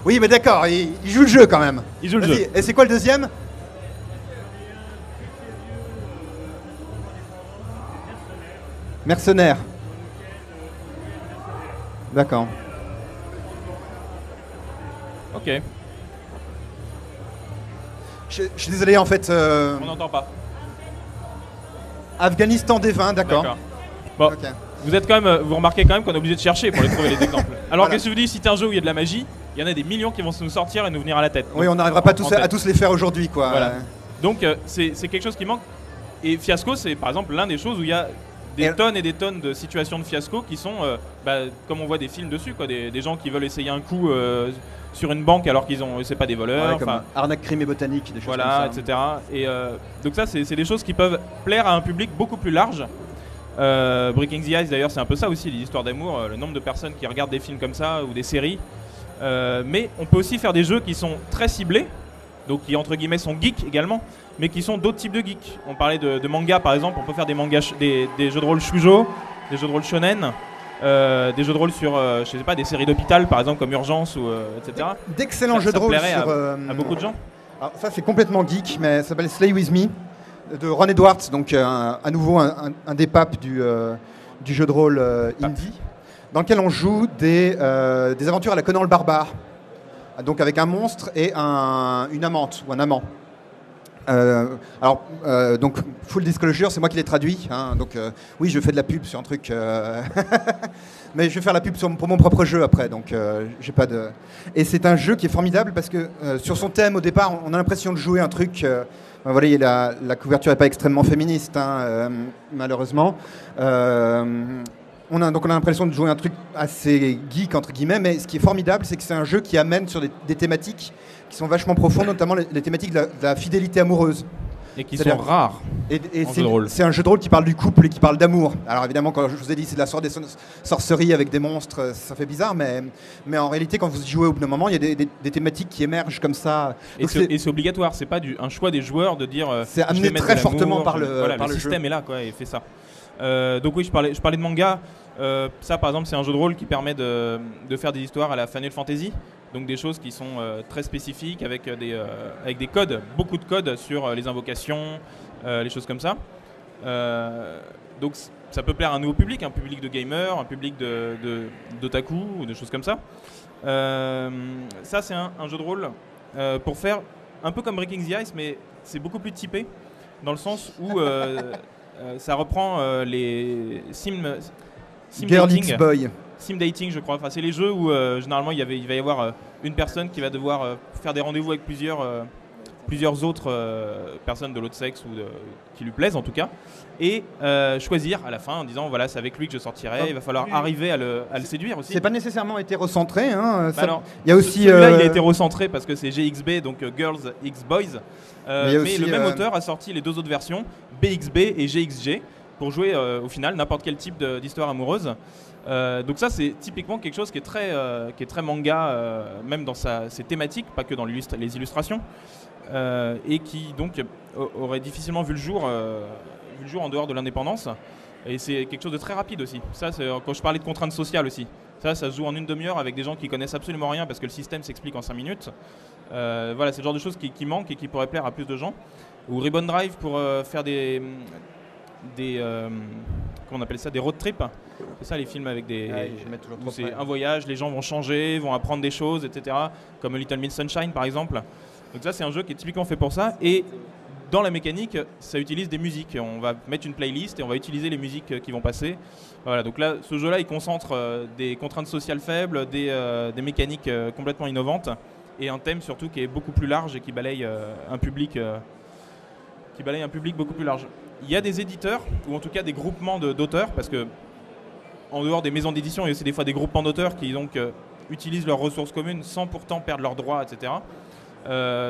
[SPEAKER 2] Oui, mais d'accord, il joue le jeu quand même.
[SPEAKER 4] Il joue le jeu.
[SPEAKER 2] Et c'est quoi le deuxième? Mercenaire. D'accord.
[SPEAKER 4] Ok.
[SPEAKER 2] Je suis désolé, en fait.
[SPEAKER 4] On n'entend pas.
[SPEAKER 2] Afghanistan D20, d'accord.
[SPEAKER 4] Bon,
[SPEAKER 2] okay.
[SPEAKER 4] Vous remarquez quand même qu'on est obligé de chercher pour les trouver les exemples. Alors que si je vous dis, si c'est un jeu où il y a de la magie, il y en a des millions qui vont nous sortir et nous venir à la tête.
[SPEAKER 2] Oui, on n'arrivera pas à tous les faire aujourd'hui, quoi.
[SPEAKER 4] Voilà. Donc c'est quelque chose qui manque. Et Fiasco, c'est par exemple l'un des choses où il y a des tonnes et des tonnes de situations de fiasco qui sont, comme on voit des films dessus, quoi, des gens qui veulent essayer un coup sur une banque alors qu'ils ont, c'est pas des voleurs,
[SPEAKER 2] comme arnaque, crime et botanique, des choses
[SPEAKER 4] voilà,
[SPEAKER 2] comme ça.
[SPEAKER 4] etc. Et donc ça, c'est des choses qui peuvent plaire à un public beaucoup plus large. Breaking the Ice, d'ailleurs, c'est un peu ça aussi, les histoires d'amour, le nombre de personnes qui regardent des films comme ça ou des séries. Mais on peut aussi faire des jeux qui sont très ciblés, donc qui entre guillemets sont geeks également, mais qui sont d'autres types de geeks. On parlait de manga par exemple, on peut faire des mangas, des jeux de rôle shoujo, des jeux de rôle shonen, des jeux de rôle sur, je sais pas, des séries d'hôpital par exemple comme Urgence ou etc.
[SPEAKER 2] D'excellents jeux de rôle sur
[SPEAKER 4] à beaucoup de gens.
[SPEAKER 2] Alors ça c'est complètement geek, mais ça s'appelle Slay With Me de Ron Edwards, donc à nouveau un des papes du jeu de rôle indie, dans lequel on joue des aventures à la Conan le Barbare, donc avec un monstre et une amante ou un amant. Donc full disclosure, c'est moi qui l'ai traduit, donc oui, je fais de la pub sur un truc, mais je vais faire la pub pour mon propre jeu après, donc j'ai pas de. Et c'est un jeu qui est formidable parce que sur son thème au départ, on a l'impression de jouer un truc. Voilà, la couverture n'est pas extrêmement féministe, malheureusement. On a l'impression de jouer un truc assez geek, entre guillemets, mais ce qui est formidable, c'est que c'est un jeu qui amène sur des thématiques qui sont vachement profondes, notamment les thématiques de la fidélité amoureuse.
[SPEAKER 4] Et qui sont rares.
[SPEAKER 2] Et c'est un jeu de rôle qui parle du couple et qui parle d'amour. Alors évidemment, quand je vous ai dit c'est de la sorcerie avec des monstres, ça fait bizarre, mais en réalité, quand vous y jouez au bout d'un moment, il y a des thématiques qui émergent comme ça.
[SPEAKER 4] Et c'est obligatoire, c'est pas un choix des joueurs de dire.
[SPEAKER 2] C'est amené très fortement par le
[SPEAKER 4] système est là, quoi, et fait ça. Donc oui, je parlais de manga. Ça, par exemple, c'est un jeu de rôle qui permet de faire des histoires à la Final Fantasy. Donc des choses qui sont très spécifiques avec des codes, beaucoup de codes sur les invocations, les choses comme ça. Donc ça peut plaire à un nouveau public, un public de gamers, un public d'otaku ou des choses comme ça. Ça, c'est un jeu de rôle pour faire un peu comme Breaking the Ice, mais c'est beaucoup plus typé dans le sens où ça reprend les sim dating.
[SPEAKER 2] Boy.
[SPEAKER 4] Sim dating, je crois. Enfin, c'est les jeux où généralement il va y avoir une personne qui va devoir faire des rendez-vous avec plusieurs plusieurs autres personnes de l'autre sexe ou qui lui plaisent en tout cas, et choisir à la fin en disant voilà, c'est avec lui que je sortirai, il va falloir arriver à le séduire aussi.
[SPEAKER 2] C'est pas nécessairement hétérocentré, hein,
[SPEAKER 4] Alors,
[SPEAKER 2] il y a aussi
[SPEAKER 4] celui-là il est hétérocentré parce que c'est GXB, donc Girls X Boys, mais
[SPEAKER 2] aussi,
[SPEAKER 4] le même auteur a sorti les 2 autres versions, BXB et GXG, pour jouer au final n'importe quel type d'histoire amoureuse. Donc ça c'est typiquement quelque chose qui est très manga, même dans ses thématiques, pas que dans les illustrations, et qui donc aurait difficilement vu le jour en dehors de l'indépendance. Et c'est quelque chose de très rapide aussi. Ça, quand je parlais de contraintes sociales aussi, ça se joue en une demi-heure avec des gens qui connaissent absolument rien parce que le système s'explique en 5 minutes. Voilà, c'est le genre de choses qui manquent et qui pourraient plaire à plus de gens. Ou Ribbon Drive pour faire des comment on appelle ça, des road trips. C'est ça les films avec où c'est un voyage, les gens vont changer, vont apprendre des choses, etc. Comme Little Miss Sunshine par exemple. Donc ça c'est un jeu qui est typiquement fait pour ça. Et dans la mécanique, ça utilise des musiques. On va mettre une playlist et on va utiliser les musiques qui vont passer. Voilà, donc là, ce jeu-là, il concentre des contraintes sociales faibles, des mécaniques complètement innovantes et un thème surtout qui est beaucoup plus large et qui balaye un public beaucoup plus large. Il y a des éditeurs, ou en tout cas des groupements d'auteurs, parce que en dehors des maisons d'édition, il y a aussi des fois des groupements d'auteurs qui donc utilisent leurs ressources communes sans pourtant perdre leurs droits, etc.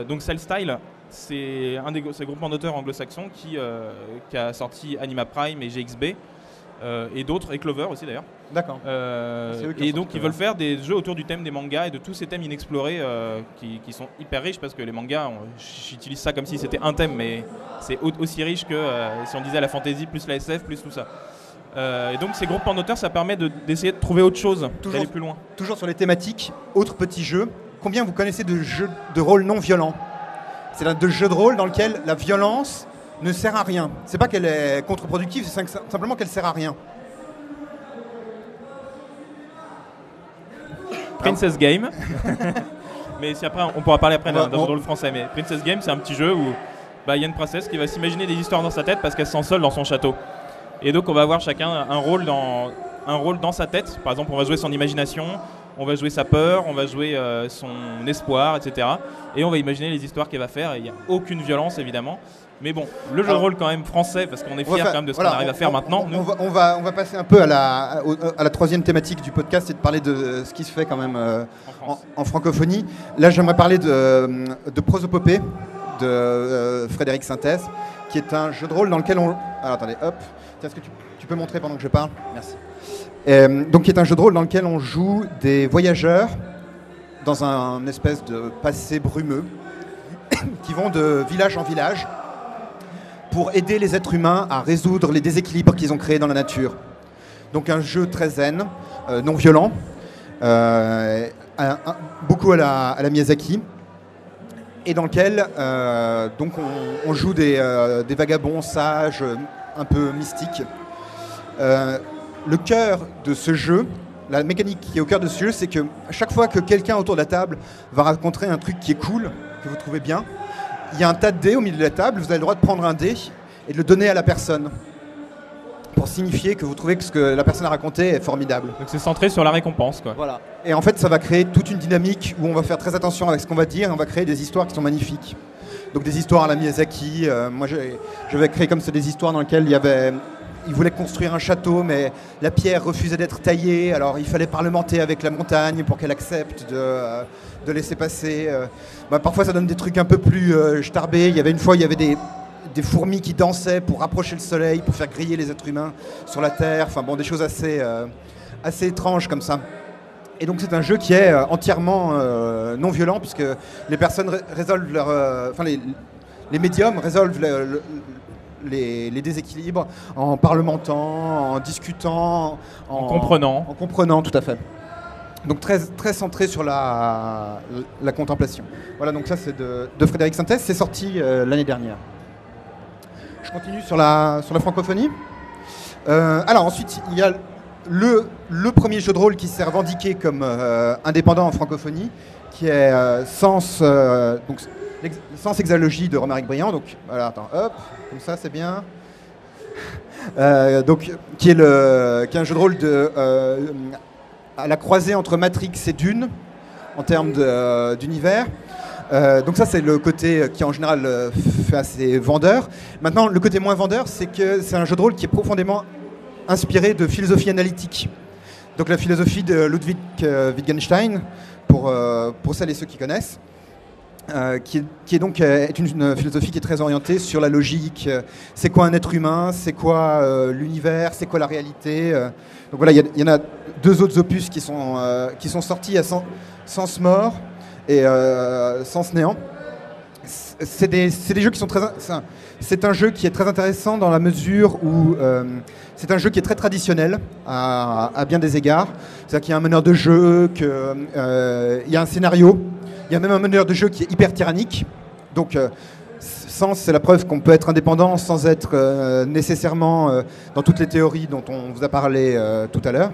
[SPEAKER 4] Donc Cell Style, c'est un de ces groupements d'auteurs anglo-saxons qui a sorti Anima Prime et GXB, et d'autres, et Clover aussi d'ailleurs.
[SPEAKER 2] D'accord.
[SPEAKER 4] Et donc ils veulent faire des jeux autour du thème des mangas et de tous ces thèmes inexplorés qui sont hyper riches, parce que les mangas, j'utilise ça comme si c'était un thème, mais c'est aussi riche que si on disait la fantasy plus la SF plus tout ça. Et donc ces groupements d'auteurs, ça permet d'essayer de trouver autre chose, d'aller plus loin.
[SPEAKER 2] Toujours sur les thématiques, autre petit jeu. Combien vous connaissez de jeux de rôle non violents? C'est de jeux de rôle dans lequel la violence ne sert à rien. C'est pas qu'elle est contre-productive, c'est simplement qu'elle sert à rien.
[SPEAKER 4] Princess Game. Mais si après, on pourra parler après d'un jeu de rôle français. Mais Princess Game, c'est un petit jeu où il y a une princesse qui va s'imaginer des histoires dans sa tête parce qu'elle se sent seule dans son château. Et donc on va avoir chacun un rôle dans sa tête. Par exemple, on va jouer son imagination, on va jouer sa peur, on va jouer son espoir, etc. Et on va imaginer les histoires qu'elle va faire. Et il n'y a aucune violence, évidemment. Mais bon, le jeu de rôle quand même français, parce qu'on est fiers quand même de ce qu'on arrive à faire maintenant.
[SPEAKER 2] On va passer un peu à la troisième thématique du podcast, c'est de parler de ce qui se fait quand même en francophonie. Là, j'aimerais parler de Prosopopée de Frédéric Sintès, qui est un jeu de rôle dans lequel on... Alors attendez, hop. Est-ce que tu peux montrer pendant que je parle? Merci. Donc, qui est un jeu de rôle dans lequel on joue des voyageurs dans un espèce de passé brumeux qui vont de village en village pour aider les êtres humains à résoudre les déséquilibres qu'ils ont créés dans la nature. Donc un jeu très zen, non violent, beaucoup à la Miyazaki, et dans lequel donc on joue des vagabonds sages, un peu mystiques. Le cœur de ce jeu, la mécanique qui est au cœur de ce jeu, c'est que à chaque fois que quelqu'un autour de la table va raconter un truc qui est cool, que vous trouvez bien, il y a un tas de dés au milieu de la table, vous avez le droit de prendre un dé et de le donner à la personne pour signifier que vous trouvez que ce que la personne a raconté est formidable.
[SPEAKER 4] Donc c'est centré sur la récompense, quoi.
[SPEAKER 2] Voilà. Et en fait, ça va créer toute une dynamique où on va faire très attention avec ce qu'on va dire et on va créer des histoires qui sont magnifiques. Donc des histoires à la Miyazaki. Moi, j'avais créé comme ça des histoires dans lesquelles il voulait construire un château, mais la pierre refusait d'être taillée, alors il fallait parlementer avec la montagne pour qu'elle accepte de laisser passer. Parfois ça donne des trucs un peu plus starbés. Il y avait une fois, il y avait des fourmis qui dansaient pour rapprocher le soleil, pour faire griller les êtres humains sur la terre. Enfin bon, des choses assez étranges comme ça. Et donc c'est un jeu qui est entièrement non violent, puisque les personnes résolvent les médiums résolvent les déséquilibres en parlementant, en discutant,
[SPEAKER 4] en comprenant.
[SPEAKER 2] En comprenant, tout à fait. Donc très, très centré sur la contemplation. Voilà, donc ça c'est de Frédéric Sintès, c'est sorti l'année dernière. Je continue sur la francophonie. Alors ensuite, il y a le premier jeu de rôle qui s'est revendiqué comme indépendant en francophonie, qui est Sens Exalogie de Romaric Briand. Donc voilà, attends, hop, comme ça c'est bien. Donc qui est un jeu de rôle à la croisée entre Matrix et Dune en termes d'univers, Donc ça, c'est le côté qui, en général, fait assez vendeur. Maintenant, le côté moins vendeur, c'est que c'est un jeu de rôle qui est profondément inspiré de philosophie analytique. Donc la philosophie de Ludwig Wittgenstein, pour celles et ceux qui connaissent, qui est donc une philosophie qui est très orientée sur la logique. C'est quoi un être humain? C'est quoi l'univers? C'est quoi la réalité? Donc voilà, il y en a 2 autres opus qui sont sortis à Sens Mort et Sens Néant. C'est des jeux qui sont c'est un jeu qui est très intéressant dans la mesure où c'est un jeu qui est très traditionnel à bien des égards. C'est-à-dire qu'il y a un meneur de jeu, qu'il y a un scénario. Il y a même un meneur de jeu qui est hyper tyrannique. Donc, Sens, c'est la preuve qu'on peut être indépendant sans être nécessairement dans toutes les théories dont on vous a parlé tout à l'heure.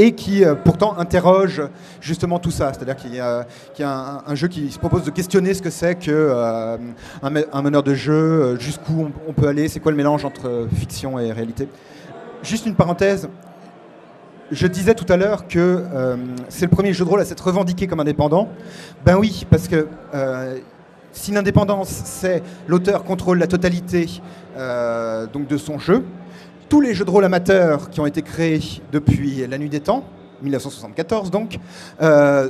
[SPEAKER 2] Et qui pourtant interroge justement tout ça. C'est-à-dire qu'il y a un jeu qui se propose de questionner ce que c'est qu'un meneur de jeu, jusqu'où on peut aller, c'est quoi le mélange entre fiction et réalité. Juste une parenthèse. Je disais tout à l'heure que c'est le premier jeu de rôle à s'être revendiqué comme indépendant. Ben oui, parce que si l'indépendance, c'est l'auteur contrôle la totalité donc de son jeu, tous les jeux de rôle amateurs qui ont été créés depuis la nuit des temps, 1974 donc,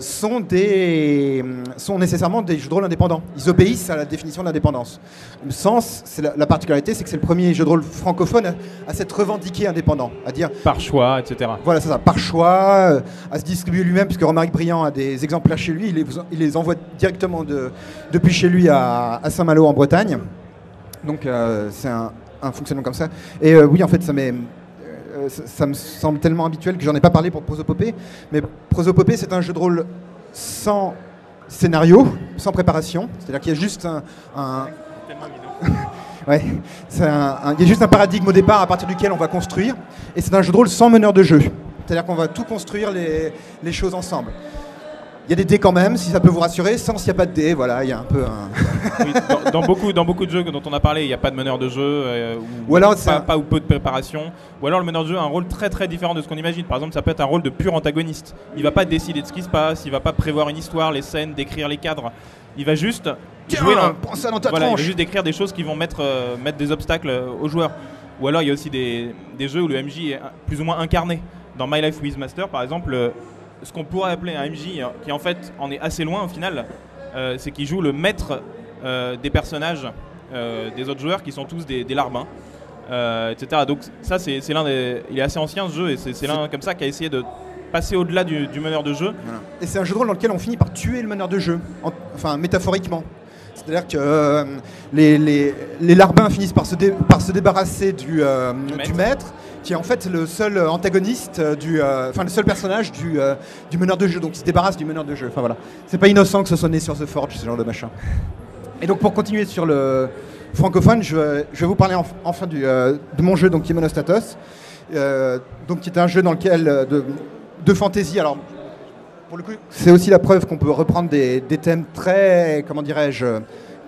[SPEAKER 2] sont nécessairement des jeux de rôle indépendants. Ils obéissent à la définition d'indépendance. Le sens, la particularité, c'est que c'est le premier jeu de rôle francophone à s'être revendiqué indépendant, à dire...
[SPEAKER 4] Par choix, etc.
[SPEAKER 2] Voilà, c'est ça, par choix, à se distribuer lui-même, puisque Romaric Briand a des exemplaires chez lui, il les envoie directement depuis chez lui à Saint-Malo en Bretagne. Donc c'est un fonctionnement comme ça. Et oui, en fait, ça me semble tellement habituel que j'en ai pas parlé pour Prosopopée. Mais Prosopopée, c'est un jeu de rôle sans scénario, sans préparation. C'est-à-dire qu'il y a juste ouais, il y a juste un paradigme au départ à partir duquel on va construire. Et c'est un jeu de rôle sans meneur de jeu. C'est-à-dire qu'on va tout construire les choses ensemble. Il y a des dés quand même, si ça peut vous rassurer. Sans, s'il n'y a pas de dés, voilà, il y a un peu un...
[SPEAKER 4] Oui, dans beaucoup de jeux dont on a parlé, il n'y a pas de meneur de jeu,
[SPEAKER 2] ou alors
[SPEAKER 4] pas ou peu de préparation. Ou alors le meneur de jeu a un rôle très très différent de ce qu'on imagine. Par exemple, ça peut être un rôle de pur antagoniste. Il ne va pas décider de ce qui se passe, il ne va pas prévoir une histoire, les scènes, décrire les cadres. Il va juste jouer
[SPEAKER 2] prends ça dans ta
[SPEAKER 4] voilà, il
[SPEAKER 2] tronche.
[SPEAKER 4] va juste décrire des choses qui vont mettre des obstacles aux joueurs. Ou alors il y a aussi des jeux où le MJ est plus ou moins incarné. Dans My Life with Master, par exemple, ce qu'on pourrait appeler un MJ, qui en fait en est assez loin au final, c'est qu'il joue le maître des personnages des autres joueurs qui sont tous des larbins, etc. Donc ça, c'est l'un des... Il est assez ancien ce jeu et c'est l'un comme ça qui a essayé de passer au-delà du meneur de jeu.
[SPEAKER 2] Voilà. Et c'est un jeu de rôle dans lequel on finit par tuer le meneur de jeu, enfin métaphoriquement. C'est-à-dire que les larbins finissent par se débarrasser du maître, qui est en fait le seul antagoniste, le seul personnage du meneur de jeu. Donc il se débarrasse du meneur de jeu. Enfin voilà. C'est pas innocent que ce soit né sur The Forge, ce genre de machin. Et donc pour continuer sur le francophone, je vais vous parler enfin de mon jeu, donc qui est Monostatos, donc qui est un jeu dans lequel de fantasy. Alors pour le coup, c'est aussi la preuve qu'on peut reprendre des thèmes très, comment dirais-je,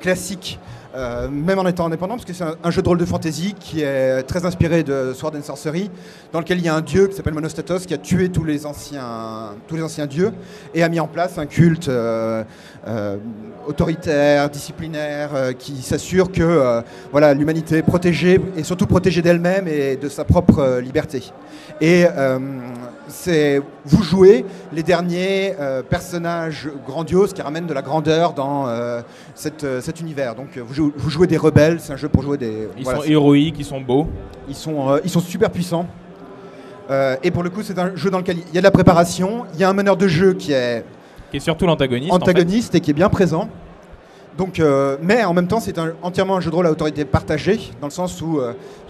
[SPEAKER 2] classiques, même en étant indépendant, parce que c'est un jeu de rôle de fantasy qui est très inspiré de Sword and Sorcery, dans lequel il y a un dieu qui s'appelle Monostatos, qui a tué tous les anciens dieux, et a mis en place un culte autoritaire, disciplinaire, qui s'assure que voilà, l'humanité est protégée, et surtout protégée d'elle-même et de sa propre liberté. Et vous jouez les derniers personnages grandioses qui ramènent de la grandeur dans cet univers. Donc vous jouez des rebelles, c'est un jeu pour jouer des...
[SPEAKER 4] Ils sont héroïques, ils sont beaux.
[SPEAKER 2] Ils sont super puissants. Et pour le coup, c'est un jeu dans lequel il y a de la préparation, il y a un meneur de jeu qui est
[SPEAKER 4] surtout l'antagoniste.
[SPEAKER 2] Antagoniste, en fait. Et qui est bien présent. Donc, mais en même temps, c'est entièrement un jeu de rôle à autorité partagée, dans le sens où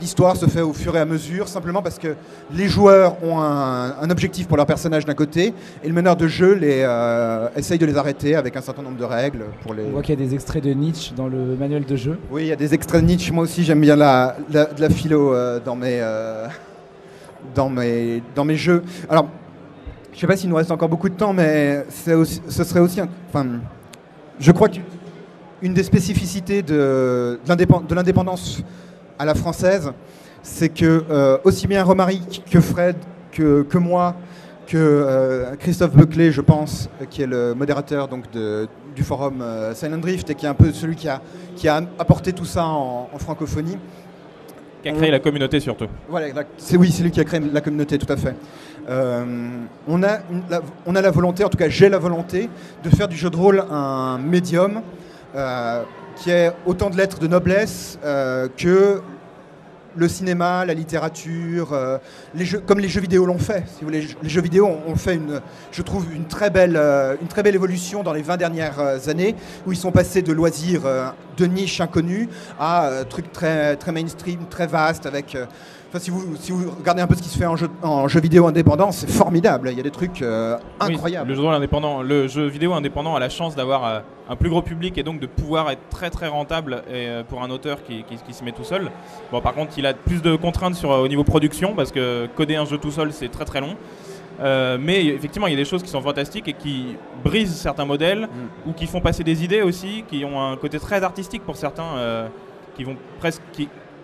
[SPEAKER 2] l'histoire se fait au fur et à mesure, simplement parce que les joueurs ont un objectif pour leur personnage d'un côté, et le meneur de jeu essaye de les arrêter avec un certain nombre de règles.
[SPEAKER 1] On voit qu'il y a des extraits de Nietzsche dans le manuel de jeu.
[SPEAKER 2] Oui, il y a des extraits de Nietzsche. Moi aussi, j'aime bien de la philo dans mes jeux. Alors, je ne sais pas s'il nous reste encore beaucoup de temps, mais ce serait aussi... je crois qu'une des spécificités de l'indépendance à la française, c'est que aussi bien Romaric que Fred, que moi, que Christophe Buckley, je pense, qui est le modérateur donc, du forum Silent Drift et qui est un peu celui qui a apporté tout ça en francophonie.
[SPEAKER 4] Qui a créé la communauté surtout.
[SPEAKER 2] Voilà, c'est lui qui a créé la communauté, tout à fait. On a la volonté, en tout cas j'ai la volonté, de faire du jeu de rôle un médium qui ait autant de lettres de noblesse que le cinéma, la littérature, comme les jeux vidéo l'ont fait. Si vous voulez, les jeux vidéo ont fait, je trouve, une très belle évolution dans les 20 dernières années, où ils sont passés de loisirs de niche inconnus à trucs très, très mainstream, très vastes, avec... si vous regardez un peu ce qui se fait en jeu vidéo indépendant, c'est formidable. Il y a des trucs incroyables.
[SPEAKER 4] Oui, le jeu vidéo indépendant a la chance d'avoir un plus gros public et donc de pouvoir être très très rentable pour un auteur qui se met tout seul. Bon, par contre, il a plus de contraintes au niveau production parce que coder un jeu tout seul, c'est très très long. Mais effectivement, il y a des choses qui sont fantastiques et qui brisent certains modèles ou qui font passer des idées aussi, qui ont un côté très artistique pour certains, qui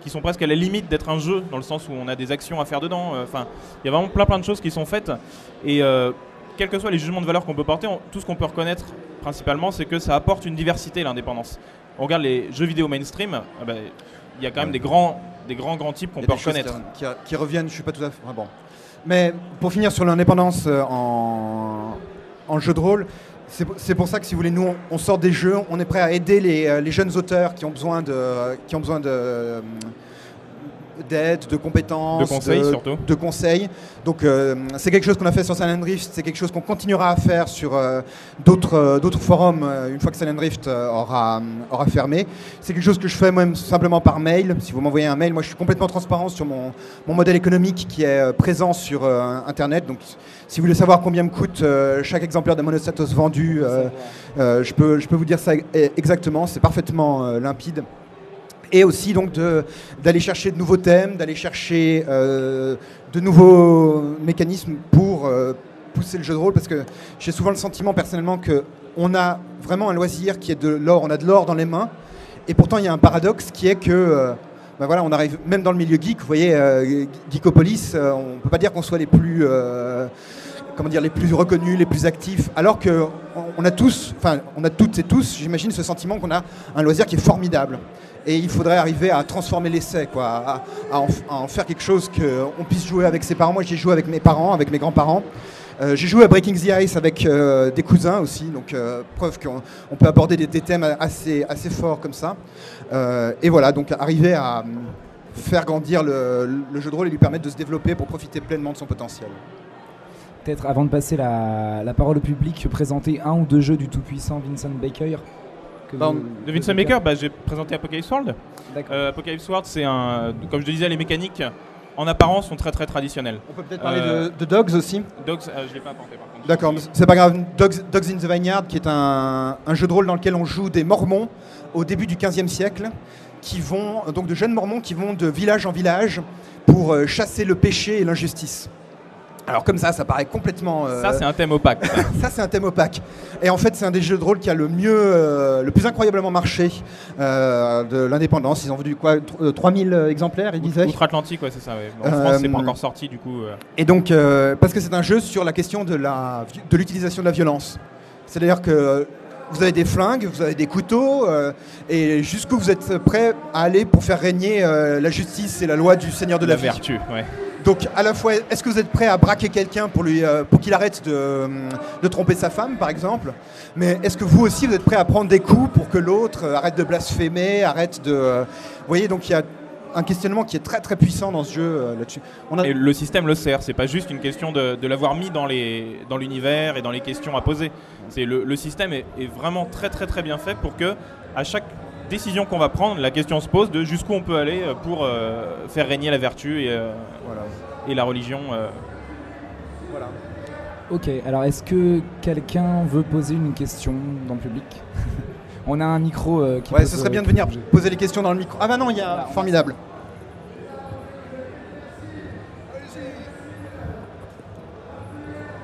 [SPEAKER 4] sont presque à la limite d'être un jeu, dans le sens où on a des actions à faire dedans. Il y a vraiment plein de choses qui sont faites. Et quels que soient les jugements de valeur qu'on peut porter, tout ce qu'on peut reconnaître principalement, c'est que ça apporte une diversité, l'indépendance. On regarde les jeux vidéo mainstream, il y a quand même des grands types qu'on peut reconnaître.
[SPEAKER 2] Qui reviennent, je suis pas tout à fait... bon. Mais pour finir sur l'indépendance en jeu de rôle, c'est pour ça que si vous voulez, nous on sort des jeux, on est prêt à aider les jeunes auteurs qui ont besoin d'aide, de compétences,
[SPEAKER 4] de conseils surtout.
[SPEAKER 2] De conseils. Donc c'est quelque chose qu'on a fait sur Silent Drift, c'est quelque chose qu'on continuera à faire sur d'autres forums une fois que Silent Drift aura fermé. C'est quelque chose que je fais moi-même simplement par mail. Si vous m'envoyez un mail, moi je suis complètement transparent sur mon modèle économique qui est présent sur Internet. Donc si vous voulez savoir combien me coûte chaque exemplaire de Monostatos vendu, je peux vous dire ça exactement, c'est parfaitement limpide. Et aussi donc d'aller chercher de nouveaux thèmes, d'aller chercher de nouveaux mécanismes pour pousser le jeu de rôle, parce que j'ai souvent le sentiment personnellement qu'on a vraiment un loisir qui est de l'or, on a de l'or dans les mains, et pourtant il y a un paradoxe qui est que voilà, on arrive même dans le milieu geek, vous voyez, Geekopolis, on ne peut pas dire qu'on soit les plus reconnus, les plus actifs, alors qu'on a tous, enfin on a toutes et tous, j'imagine, ce sentiment qu'on a un loisir qui est formidable. Et il faudrait arriver à transformer l'essai, à en faire quelque chose qu'on puisse jouer avec ses parents. Moi, j'ai joué avec mes parents, avec mes grands-parents. J'ai joué à Breaking the Ice avec des cousins aussi, donc preuve qu'on peut aborder des thèmes assez forts comme ça. Et voilà, donc arriver à faire grandir le jeu de rôle et lui permettre de se développer pour profiter pleinement de son potentiel.
[SPEAKER 1] Peut-être avant de passer la parole au public, présenter un ou deux jeux du tout-puissant Vincent Baker.
[SPEAKER 4] De Vincent Baker, j'ai présenté Apocalypse World. Apocalypse World, c'est comme je te disais, les mécaniques en apparence sont très très traditionnelles.
[SPEAKER 2] On peut peut-être parler de Dogs aussi.
[SPEAKER 4] Dogs, je ne l'ai pas apporté par contre.
[SPEAKER 2] D'accord, c'est pas grave. Dogs in the Vineyard, qui est un jeu de rôle dans lequel on joue des mormons au début du XVe siècle, donc de jeunes mormons qui vont de village en village pour chasser le péché et l'injustice. Alors comme ça paraît complètement...
[SPEAKER 4] Ça, c'est un thème opaque.
[SPEAKER 2] Ça, c'est un thème opaque. Et en fait, c'est un des jeux de rôle qui a le plus incroyablement marché de l'indépendance. Ils ont vendu 3000 exemplaires, ils disaient.
[SPEAKER 4] Outre-Atlantique, ouais, c'est ça. Ouais. En France, c'est pas encore sorti, du coup.
[SPEAKER 2] Et donc, parce que c'est un jeu sur la question de l'utilisation de la violence. C'est-à-dire que vous avez des flingues, vous avez des couteaux, et jusqu'où vous êtes prêt à aller pour faire régner la justice et la loi du Seigneur de la vie.
[SPEAKER 4] Vertu, ouais.
[SPEAKER 2] Donc, à la fois, est-ce que vous êtes prêt à braquer quelqu'un pour qu'il arrête de tromper sa femme, par exemple ? Mais est-ce que vous aussi, vous êtes prêt à prendre des coups pour que l'autre arrête de blasphémer, arrête de... Vous voyez, donc il y a un questionnement qui est très très puissant dans ce jeu là-dessus. Et
[SPEAKER 4] le système le sert, c'est pas juste une question de l'avoir mis dans l'univers et dans les questions à poser. Le système est vraiment très très très bien fait pour que, à chaque décision qu'on va prendre, la question se pose de jusqu'où on peut aller pour faire régner la vertu et la religion.
[SPEAKER 2] Voilà.
[SPEAKER 1] Ok, alors est-ce que quelqu'un veut poser une question dans le public ? On a un micro qui
[SPEAKER 2] ce serait bien de venir poser les questions dans le micro. Ah bah non, il y a... Formidable.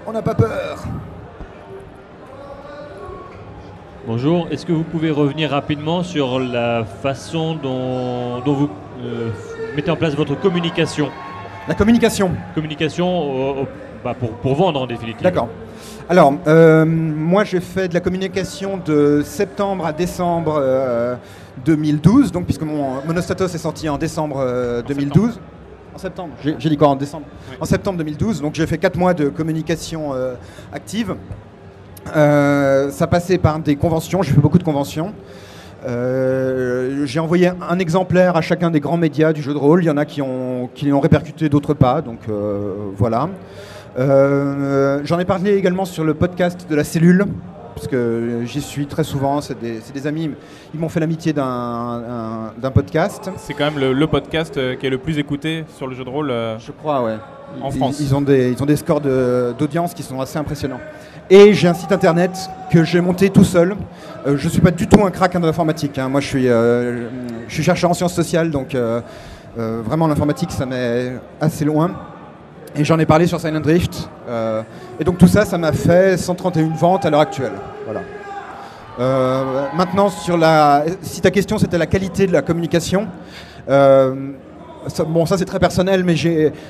[SPEAKER 2] On n'a pas peur.
[SPEAKER 3] Bonjour, est-ce que vous pouvez revenir rapidement sur la façon dont vous mettez en place votre communication ?
[SPEAKER 2] La communication.
[SPEAKER 3] pour vendre en définitive.
[SPEAKER 2] D'accord. Alors, moi j'ai fait de la communication de septembre à décembre 2012, donc puisque mon Monostatos est sorti en décembre 2012. En septembre. J'ai dit quoi, en décembre?
[SPEAKER 4] Oui.
[SPEAKER 2] En septembre 2012, donc j'ai fait 4 mois de communication active. Ça passait par des conventions, j'ai fait beaucoup de conventions. J'ai envoyé un exemplaire à chacun des grands médias du jeu de rôle. Il y en a qui l'ont répercuté, d'autres pas, donc voilà. J'en ai parlé également sur le podcast de la cellule, parce que j'y suis très souvent, c'est des amis, ils m'ont fait l'amitié d'un podcast.
[SPEAKER 4] C'est quand même le podcast qui est le plus écouté sur le jeu de rôle
[SPEAKER 2] Je crois, ouais.
[SPEAKER 4] en France.
[SPEAKER 2] Ils ont des scores d'audience qui sont assez impressionnants. Et j'ai un site internet que j'ai monté tout seul. Je ne suis pas du tout un crack en informatique, hein. Moi, je suis chercheur en sciences sociales, donc vraiment l'informatique, ça m'est assez loin. Et j'en ai parlé sur Silent Drift. Et donc tout ça, ça m'a fait 131 ventes à l'heure actuelle. Voilà. Maintenant, si ta question c'était la qualité de la communication, ça c'est très personnel, mais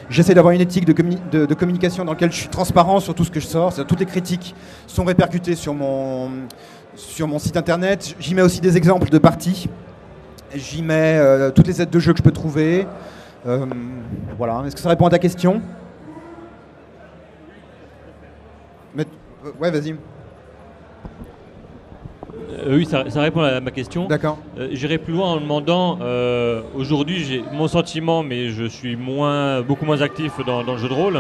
[SPEAKER 2] j'essaie d'avoir une éthique de communication dans laquelle je suis transparent sur tout ce que je sors. Toutes les critiques sont répercutées sur mon site internet. J'y mets aussi des exemples de parties. J'y mets toutes les aides de jeu que je peux trouver. Voilà. Est-ce que ça répond à ta question? Ouais, vas-y.
[SPEAKER 3] Oui, ça répond à ma question.
[SPEAKER 2] D'accord.
[SPEAKER 3] J'irai plus loin en demandant, aujourd'hui j'ai mon sentiment, mais je suis beaucoup moins actif dans le jeu de rôle.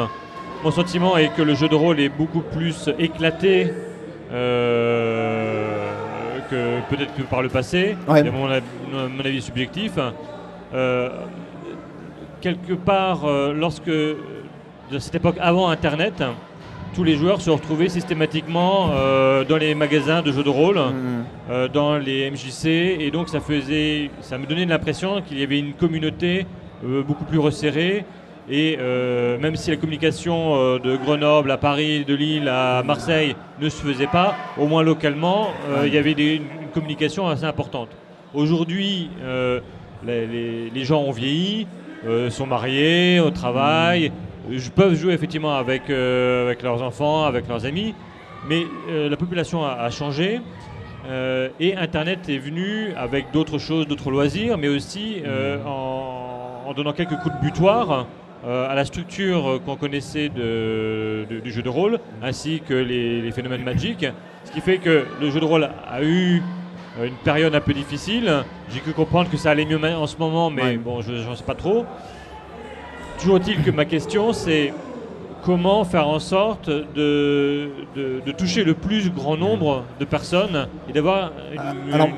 [SPEAKER 3] Mon sentiment est que le jeu de rôle est beaucoup plus éclaté que peut-être que par le passé.
[SPEAKER 2] Ouais.
[SPEAKER 3] C'est mon avis subjectif. Quelque part, de cette époque avant Internet, tous les joueurs se retrouvaient systématiquement dans les magasins de jeux de rôle, dans les MJC, et donc ça me donnait l'impression qu'il y avait une communauté beaucoup plus resserrée, et même si la communication de Grenoble à Paris, de Lille à Marseille ne se faisait pas, au moins localement, il y avait une communication assez importante. Aujourd'hui, les gens ont vieilli, sont mariés, au travail, peuvent jouer effectivement avec leurs enfants, avec leurs amis, mais la population a changé et Internet est venu avec d'autres choses, d'autres loisirs, mais aussi en donnant quelques coups de butoir à la structure qu'on connaissait du jeu de rôle, ainsi que les phénomènes magiques, ce qui fait que le jeu de rôle a eu une période un peu difficile. J'ai cru comprendre que ça allait mieux en ce moment, mais bon, je n'en sais pas trop. Toujours est-il que ma question, c'est comment faire en sorte de toucher le plus grand nombre de personnes et d'avoir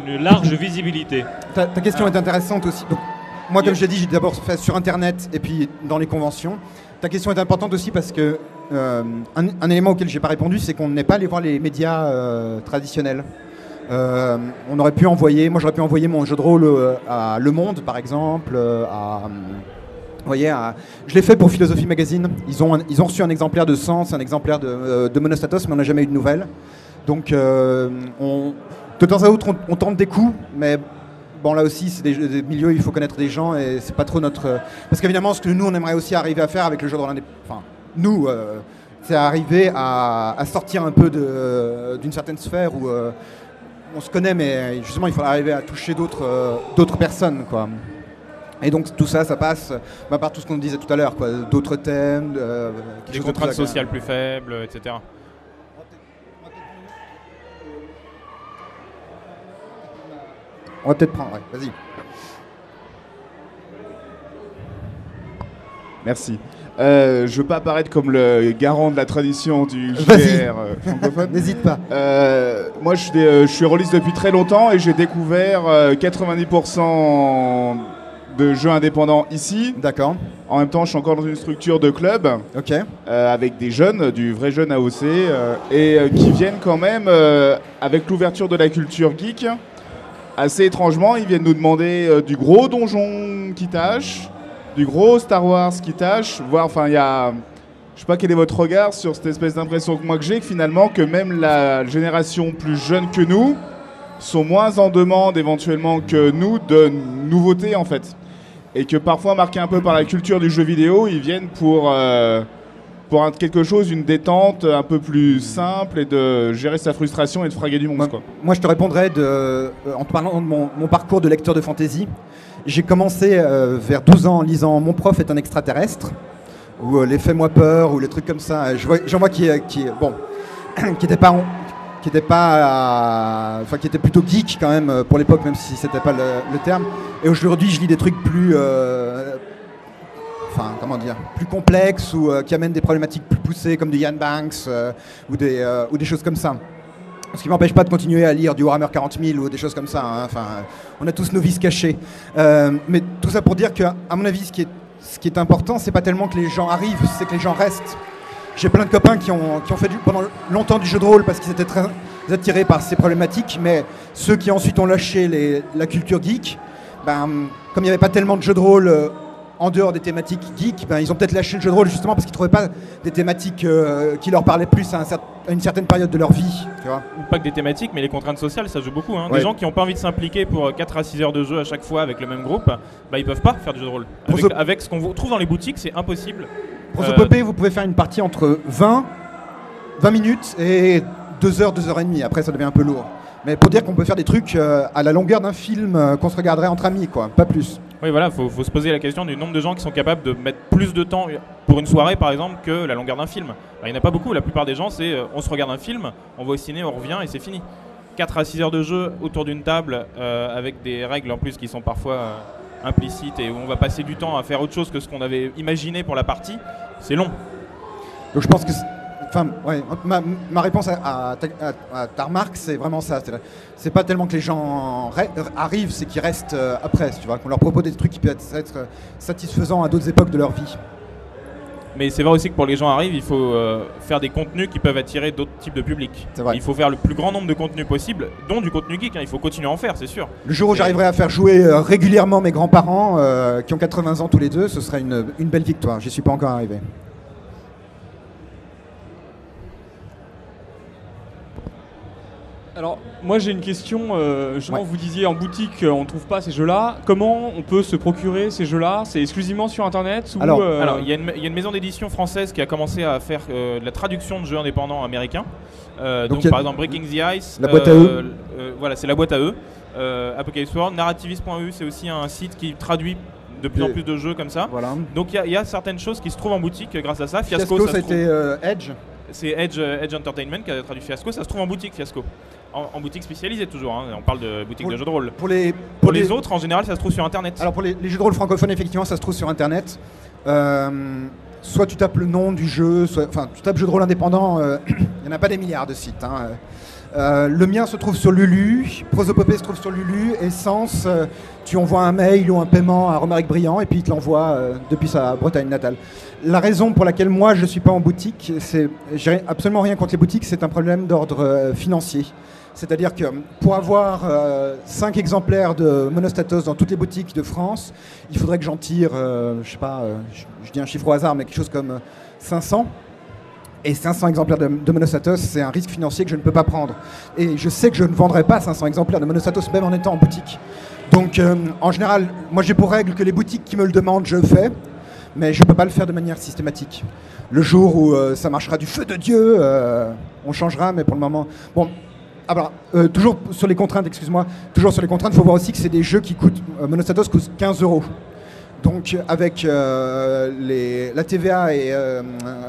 [SPEAKER 3] une large visibilité.
[SPEAKER 2] Ta question est intéressante aussi. Donc, moi, comme je l'ai dit, j'ai d'abord fait sur Internet et puis dans les conventions. Ta question est importante aussi parce que un élément auquel je n'ai pas répondu, c'est qu'on n'est pas allé voir les médias traditionnels. J'aurais pu envoyer mon jeu de rôle à Le Monde, par exemple, vous voyez, je l'ai fait pour Philosophie Magazine. Ils ont reçu un exemplaire de Sens, un exemplaire de Monostatos, mais on n'a jamais eu de nouvelles. Donc, de temps à autre, on tente des coups, mais bon, là aussi, c'est des milieux où il faut connaître des gens et c'est pas trop notre. Parce qu'évidemment, ce que nous, on aimerait aussi arriver à faire avec le jeu de rôle nous, c'est arriver à sortir un peu d'une certaine sphère où on se connaît, mais justement, il faut arriver à toucher d'autres personnes, quoi. Et donc tout ça passe par tout ce qu'on disait tout à l'heure, quoi, d'autres thèmes,
[SPEAKER 4] des contraintes sociales plus faibles, etc.
[SPEAKER 2] On va peut-être prendre, vas-y.
[SPEAKER 5] Merci. Je veux pas apparaître comme le garant de la tradition du JDR francophone.
[SPEAKER 2] N'hésite pas.
[SPEAKER 5] Moi, je suis rôliste depuis très longtemps et j'ai découvert 90% de jeux indépendants ici.
[SPEAKER 2] D'accord.
[SPEAKER 5] En même temps, je suis encore dans une structure de club avec des jeunes, du vrai jeune AOC, et qui viennent quand même, avec l'ouverture de la culture geek, assez étrangement, ils viennent nous demander du gros donjon qui tâche, du gros Star Wars qui tâche, voire, enfin, il y a... Je sais pas quel est votre regard sur cette espèce d'impression que moi que j'ai, que finalement, que même la génération plus jeune que nous sont moins en demande éventuellement que nous de nouveautés, en fait. Et que parfois, marqués un peu par la culture du jeu vidéo, ils viennent pour pour quelque chose, une détente un peu plus simple et de gérer sa frustration et de fraguer du monstre, quoi.
[SPEAKER 2] Moi, je te répondrais en te parlant de mon parcours de lecteur de fantasy. J'ai commencé vers 12 ans en lisant Mon prof est un extraterrestre, ou Les Fais-moi peur, ou les trucs comme ça. J'en vois qui était plutôt geek quand même pour l'époque, même si c'était pas le terme. Et aujourd'hui, je lis des trucs plus plus complexes ou qui amènent des problématiques plus poussées, comme du Ian Banks ou des choses comme ça. Ce qui ne m'empêche pas de continuer à lire du Warhammer 40 000 ou des choses comme ça. Hein. Enfin, on a tous nos vices cachés. Mais tout ça pour dire qu'à mon avis, ce qui est important, c'est pas tellement que les gens arrivent, c'est que les gens restent. J'ai plein de copains qui ont fait pendant longtemps du jeu de rôle parce qu'ils étaient très attirés par ces problématiques, mais ceux qui ensuite ont lâché la culture geek, comme il n'y avait pas tellement de jeux de rôle en dehors des thématiques geek, ils ont peut-être lâché le jeu de rôle justement parce qu'ils ne trouvaient pas des thématiques qui leur parlaient plus à une certaine période de leur vie. Tu vois.
[SPEAKER 4] Pas que des thématiques, mais les contraintes sociales, ça joue beaucoup. Hein.
[SPEAKER 2] Ouais.
[SPEAKER 4] Des gens qui n'ont pas envie de s'impliquer pour 4 à 6 heures de jeu à chaque fois avec le même groupe, ils peuvent pas faire du jeu de rôle. Avec ce qu'on trouve dans les boutiques, c'est impossible.
[SPEAKER 2] Prosopopée, vous pouvez faire une partie entre 20 minutes et 2 heures, 2 heures et demie. Après, ça devient un peu lourd. Mais pour dire qu'on peut faire des trucs à la longueur d'un film qu'on se regarderait entre amis, quoi, pas plus.
[SPEAKER 4] Oui, voilà, faut se poser la question du nombre de gens qui sont capables de mettre plus de temps pour une soirée, par exemple, que la longueur d'un film. Alors, il n'y en a pas beaucoup. La plupart des gens, c'est on se regarde un film, on va au ciné, on revient et c'est fini. 4 à 6 heures de jeu autour d'une table avec des règles en plus qui sont parfois implicites et où on va passer du temps à faire autre chose que ce qu'on avait imaginé pour la partie, c'est long.
[SPEAKER 2] Donc je pense que ma réponse à ta remarque, c'est vraiment ça. C'est pas tellement que les gens arrivent, c'est qu'ils restent après. Tu vois, qu'on leur propose des trucs qui peuvent être satisfaisants à d'autres époques de leur vie.
[SPEAKER 4] Mais c'est vrai aussi que pour les gens arrivent, il faut faire des contenus qui peuvent attirer d'autres types de publics. Il faut faire le plus grand nombre de contenus possible, dont du contenu geek. Hein. Il faut continuer à en faire, c'est sûr.
[SPEAKER 2] Le jour où j'arriverai à faire jouer régulièrement mes grands-parents, qui ont 80 ans tous les deux, ce serait une belle victoire. J'y suis pas encore arrivé.
[SPEAKER 6] Alors, moi j'ai une question. Justement, vous disiez en boutique, on ne trouve pas ces jeux-là. Comment on peut se procurer ces jeux-là? C'est exclusivement sur Internet ou
[SPEAKER 4] Alors, il y a une maison d'édition française qui a commencé à faire de la traduction de jeux indépendants américains. Donc, par exemple, Breaking the Ice.
[SPEAKER 2] La boîte à eux.
[SPEAKER 4] Voilà, c'est la boîte à eux. Apocalypse World. Narrativist.eu, c'est aussi un site qui traduit de plus en plus de jeux comme ça.
[SPEAKER 2] Voilà.
[SPEAKER 4] Donc, il y a certaines choses qui se trouvent en boutique grâce à ça.
[SPEAKER 2] Fiasco, ça a été Edge.
[SPEAKER 4] C'est Edge Entertainment qui a traduit Fiasco. Ça se trouve en boutique, Fiasco. En boutique spécialisée toujours, hein. On parle de boutique de jeux de rôle. Pour les autres, en général, ça se trouve sur Internet.
[SPEAKER 2] Alors pour les jeux de rôle francophones, effectivement, ça se trouve sur Internet. Soit tu tapes le nom du jeu, tu tapes jeu de rôle indépendant, il n'y en a pas des milliards de sites. Hein. Le mien se trouve sur Lulu, Prosopopée se trouve sur Lulu, Essence, tu envoies un mail ou un paiement à Romaric Briand et puis il te l'envoie depuis sa Bretagne natale. La raison pour laquelle moi je ne suis pas en boutique, j'ai absolument rien contre les boutiques, c'est un problème d'ordre financier. C'est-à-dire que pour avoir 5 exemplaires de Monostatos dans toutes les boutiques de France, il faudrait que j'en tire, je dis un chiffre au hasard, mais quelque chose comme 500. Et 500 exemplaires de Monostatos, c'est un risque financier que je ne peux pas prendre. Et je sais que je ne vendrai pas 500 exemplaires de Monostatos, même en étant en boutique. Donc, en général, moi j'ai pour règle que les boutiques qui me le demandent, je le fais. Mais je ne peux pas le faire de manière systématique. Le jour où ça marchera du feu de Dieu, on changera, mais pour le moment... Bon, alors, toujours sur les contraintes, toujours sur les contraintes, il faut voir aussi que c'est des jeux qui coûtent... Monostatos coûte 15 €. Donc avec la TVA et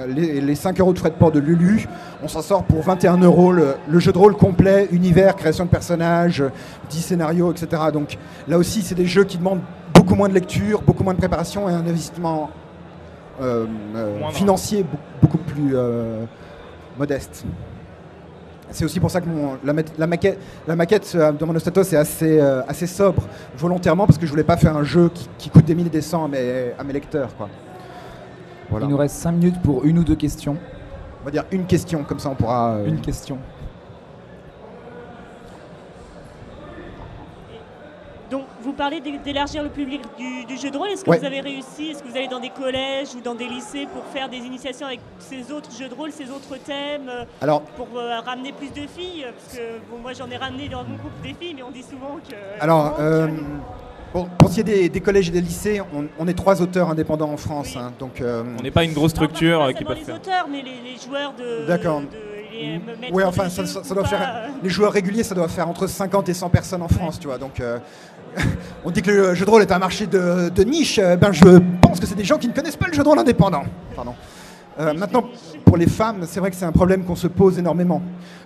[SPEAKER 2] les 5 € de frais de port de Lulu, on s'en sort pour 21 € le jeu de rôle complet, univers, création de personnages, 10 scénarios, etc. Donc là aussi, c'est des jeux qui demandent beaucoup moins de lecture, beaucoup moins de préparation et un investissement financier beaucoup plus modeste. C'est aussi pour ça que la maquette de Monostatos est assez sobre, volontairement, parce que je voulais pas faire un jeu qui coûte des milliers et des cents à mes lecteurs. Quoi. Voilà.
[SPEAKER 1] Il nous reste 5 minutes pour une ou deux questions.
[SPEAKER 2] On va dire une question, comme ça on pourra...
[SPEAKER 1] Une question.
[SPEAKER 7] Donc, vous parlez d'élargir le public du jeu de rôle. Est-ce que vous avez réussi? Est-ce que vous allez dans des collèges ou dans des lycées pour faire des initiations avec ces autres jeux de rôle, ces autres thèmes, pour ramener plus de filles? Parce que moi, j'en ai ramené dans mon groupe des filles, mais on dit souvent que...
[SPEAKER 2] Pour ce qui est des collèges et des lycées, on est 3 auteurs indépendants en France.
[SPEAKER 7] Oui.
[SPEAKER 2] Hein, donc,
[SPEAKER 4] on n'est pas une grosse structure qui peut
[SPEAKER 7] les
[SPEAKER 4] faire.
[SPEAKER 7] auteurs, mais les joueurs de.
[SPEAKER 2] D'accord. Oui, enfin, ça doit faire. Les joueurs réguliers, ça doit faire entre 50 et 100 personnes en France, tu vois. Donc, on dit que le jeu de rôle est un marché de niche. Ben, je pense que c'est des gens qui ne connaissent pas le jeu de rôle indépendant. Pardon. Maintenant, pour les femmes, c'est vrai que c'est un problème qu'on se pose énormément.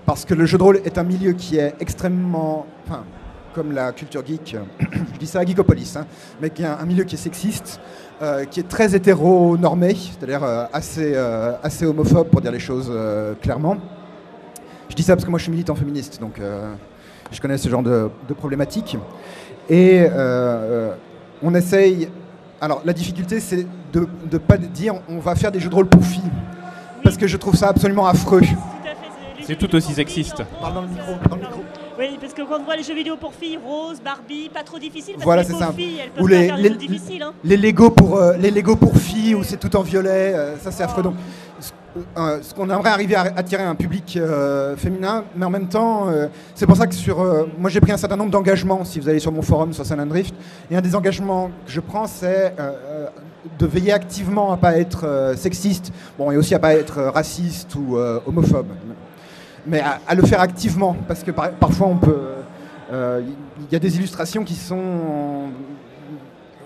[SPEAKER 2] Parce que le jeu de rôle est un milieu qui est extrêmement. Enfin, comme la culture geek, je dis ça à Geekopolis, hein, mais qui est un milieu qui est sexiste, qui est très hétéronormé, c'est-à-dire assez homophobe pour dire les choses clairement. Je dis ça parce que moi je suis militant féministe, donc je connais ce genre de problématiques. Et on essaye... Alors la difficulté c'est de ne pas dire on va faire des jeux de rôle pour filles, parce que je trouve ça absolument affreux.
[SPEAKER 4] C'est tout aussi sexiste.
[SPEAKER 2] Parle dans le micro.
[SPEAKER 7] Oui, parce que quand on voit les jeux vidéo pour filles, Rose, Barbie, pas trop difficile, parce
[SPEAKER 2] voilà,
[SPEAKER 7] que les pauvres filles, elles peuvent
[SPEAKER 2] ou
[SPEAKER 7] pas faire des jeux difficiles. Hein.
[SPEAKER 2] Les Lego pour filles, où c'est tout en violet, ça c'est affreux. Donc, ce qu'on aimerait arriver à attirer un public féminin, mais en même temps, c'est pour ça que moi j'ai pris un certain nombre d'engagements, si vous allez sur mon forum sur Sun & Drift, et un des engagements que je prends, c'est de veiller activement à ne pas être sexiste, bon, et aussi à ne pas être raciste ou homophobe. Mais à le faire activement, parce que parfois on peut... Il y a des illustrations qui sont...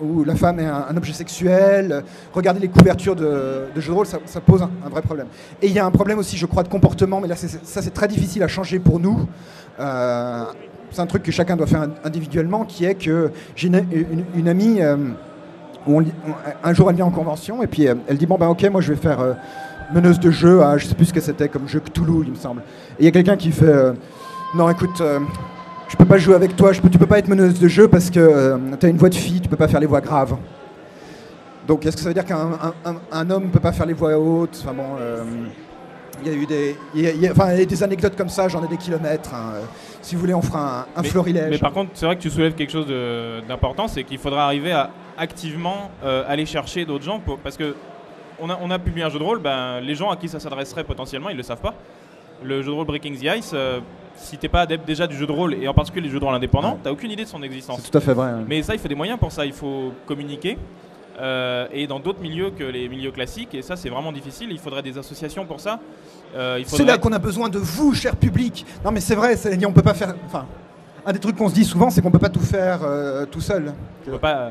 [SPEAKER 2] où la femme est un objet sexuel. Regardez les couvertures de jeux de rôle, ça pose un vrai problème. Et il y a un problème aussi, je crois, de comportement, mais là ça c'est très difficile à changer pour nous. C'est un truc que chacun doit faire individuellement, qui est que j'ai une amie, où un jour elle vient en convention, et puis elle dit, bon ben ok, moi je vais faire... meneuse de jeu, je sais plus ce que c'était comme jeu Cthulhu, il me semble. Et il y a quelqu'un qui fait non, écoute, je peux pas jouer avec toi, tu peux pas être meneuse de jeu parce que tu as une voix de fille, tu peux pas faire les voix graves. Donc est-ce que ça veut dire qu'un homme peut pas faire les voix hautes? Enfin bon, il y a eu des anecdotes comme ça, j'en ai des kilomètres. Hein. Si vous voulez, on fera un florilège.
[SPEAKER 4] Mais par contre, c'est vrai que tu soulèves quelque chose d'important, c'est qu'il faudra arriver à activement aller chercher d'autres gens parce que on a publié un jeu de rôle, ben, les gens à qui ça s'adresserait potentiellement, ils ne le savent pas. Le jeu de rôle Breaking the Ice, si t'es pas adepte déjà du jeu de rôle, et en particulier les jeux de rôle indépendants, t'as aucune idée de son existence.
[SPEAKER 2] C'est tout à fait vrai. Hein.
[SPEAKER 4] Mais ça, il faut des moyens pour ça, il faut communiquer. Et dans d'autres milieux que les milieux classiques, et ça c'est vraiment difficile, il faudrait des associations pour ça.
[SPEAKER 2] C'est là qu'on a besoin de vous, cher public. Non mais c'est vrai, on peut pas faire... Enfin, un des trucs qu'on se dit souvent, c'est qu'on peut pas tout faire tout seul.
[SPEAKER 4] On peut pas...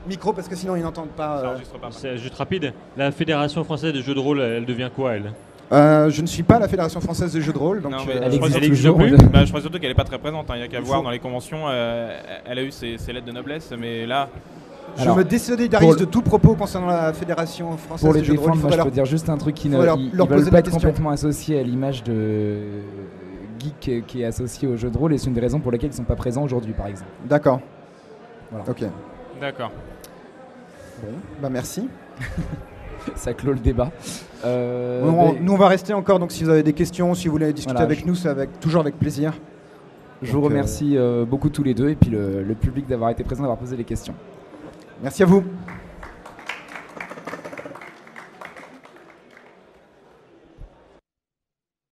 [SPEAKER 2] Micro, parce que sinon ils n'entendent pas.
[SPEAKER 3] C'est juste rapide. La Fédération française des jeux de rôle, elle devient quoi, elle?
[SPEAKER 2] Je ne suis pas la Fédération française des jeux de rôle, donc
[SPEAKER 4] non,
[SPEAKER 1] elle
[SPEAKER 4] je
[SPEAKER 1] existe toujours.
[SPEAKER 4] Je crois surtout qu'elle n'est pas très présente. Il n'y a qu'à voir dans les conventions. Elle a eu ses lettres de noblesse, mais là.
[SPEAKER 2] Je me désolidarise de tout propos concernant la Fédération française des jeux de rôle.
[SPEAKER 1] Pour les défendre, moi je peux dire juste un truc ils ne veulent pas être complètement associés à l'image de geek qui est associé au jeu de rôle, et c'est une des raisons pour lesquelles ils ne sont pas présents aujourd'hui, par exemple.
[SPEAKER 2] D'accord.
[SPEAKER 1] Voilà.
[SPEAKER 2] Ok.
[SPEAKER 4] D'accord.
[SPEAKER 2] Bon, bah merci.
[SPEAKER 1] Ça clôt le débat.
[SPEAKER 2] Nous on va rester encore, donc si vous avez des questions, si vous voulez discuter avec nous, c'est toujours avec plaisir.
[SPEAKER 1] Je vous remercie beaucoup tous les deux, et puis le public d'avoir été présent, d'avoir posé des questions.
[SPEAKER 2] Merci à vous.